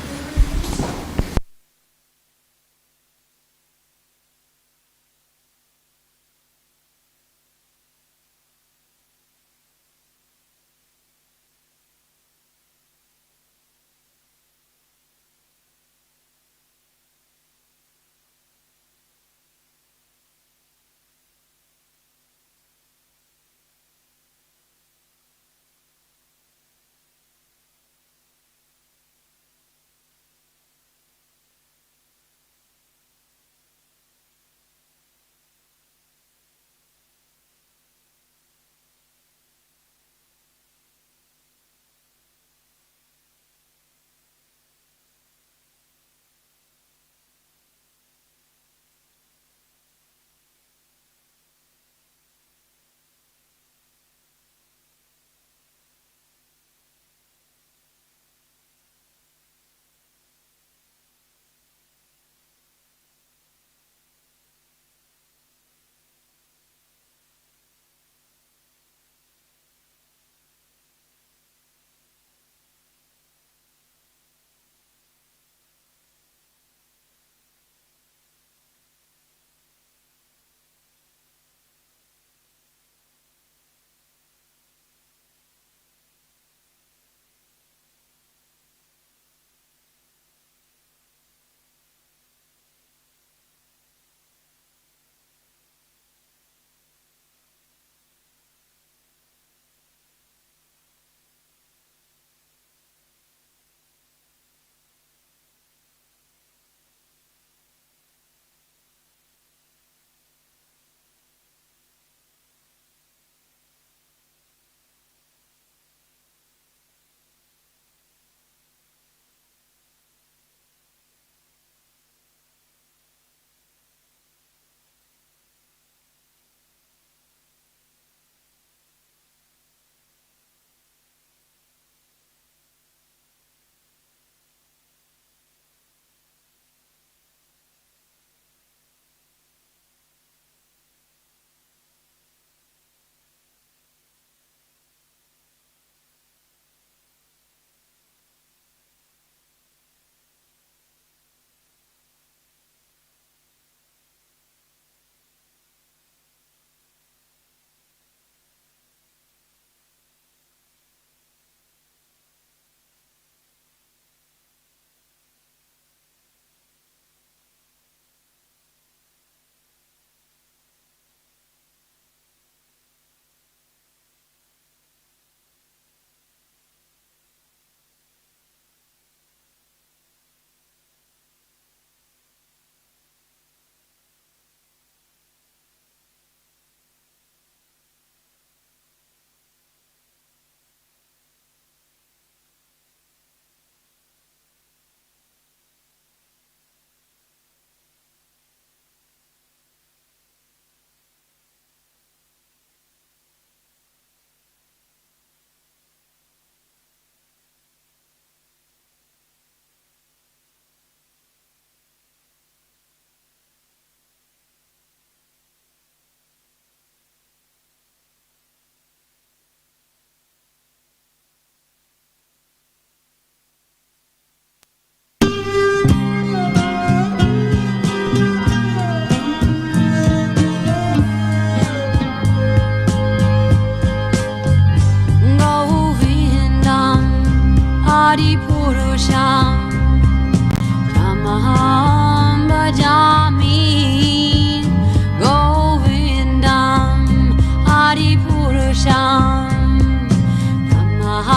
Speaker 4: bhajami govindam adipurusham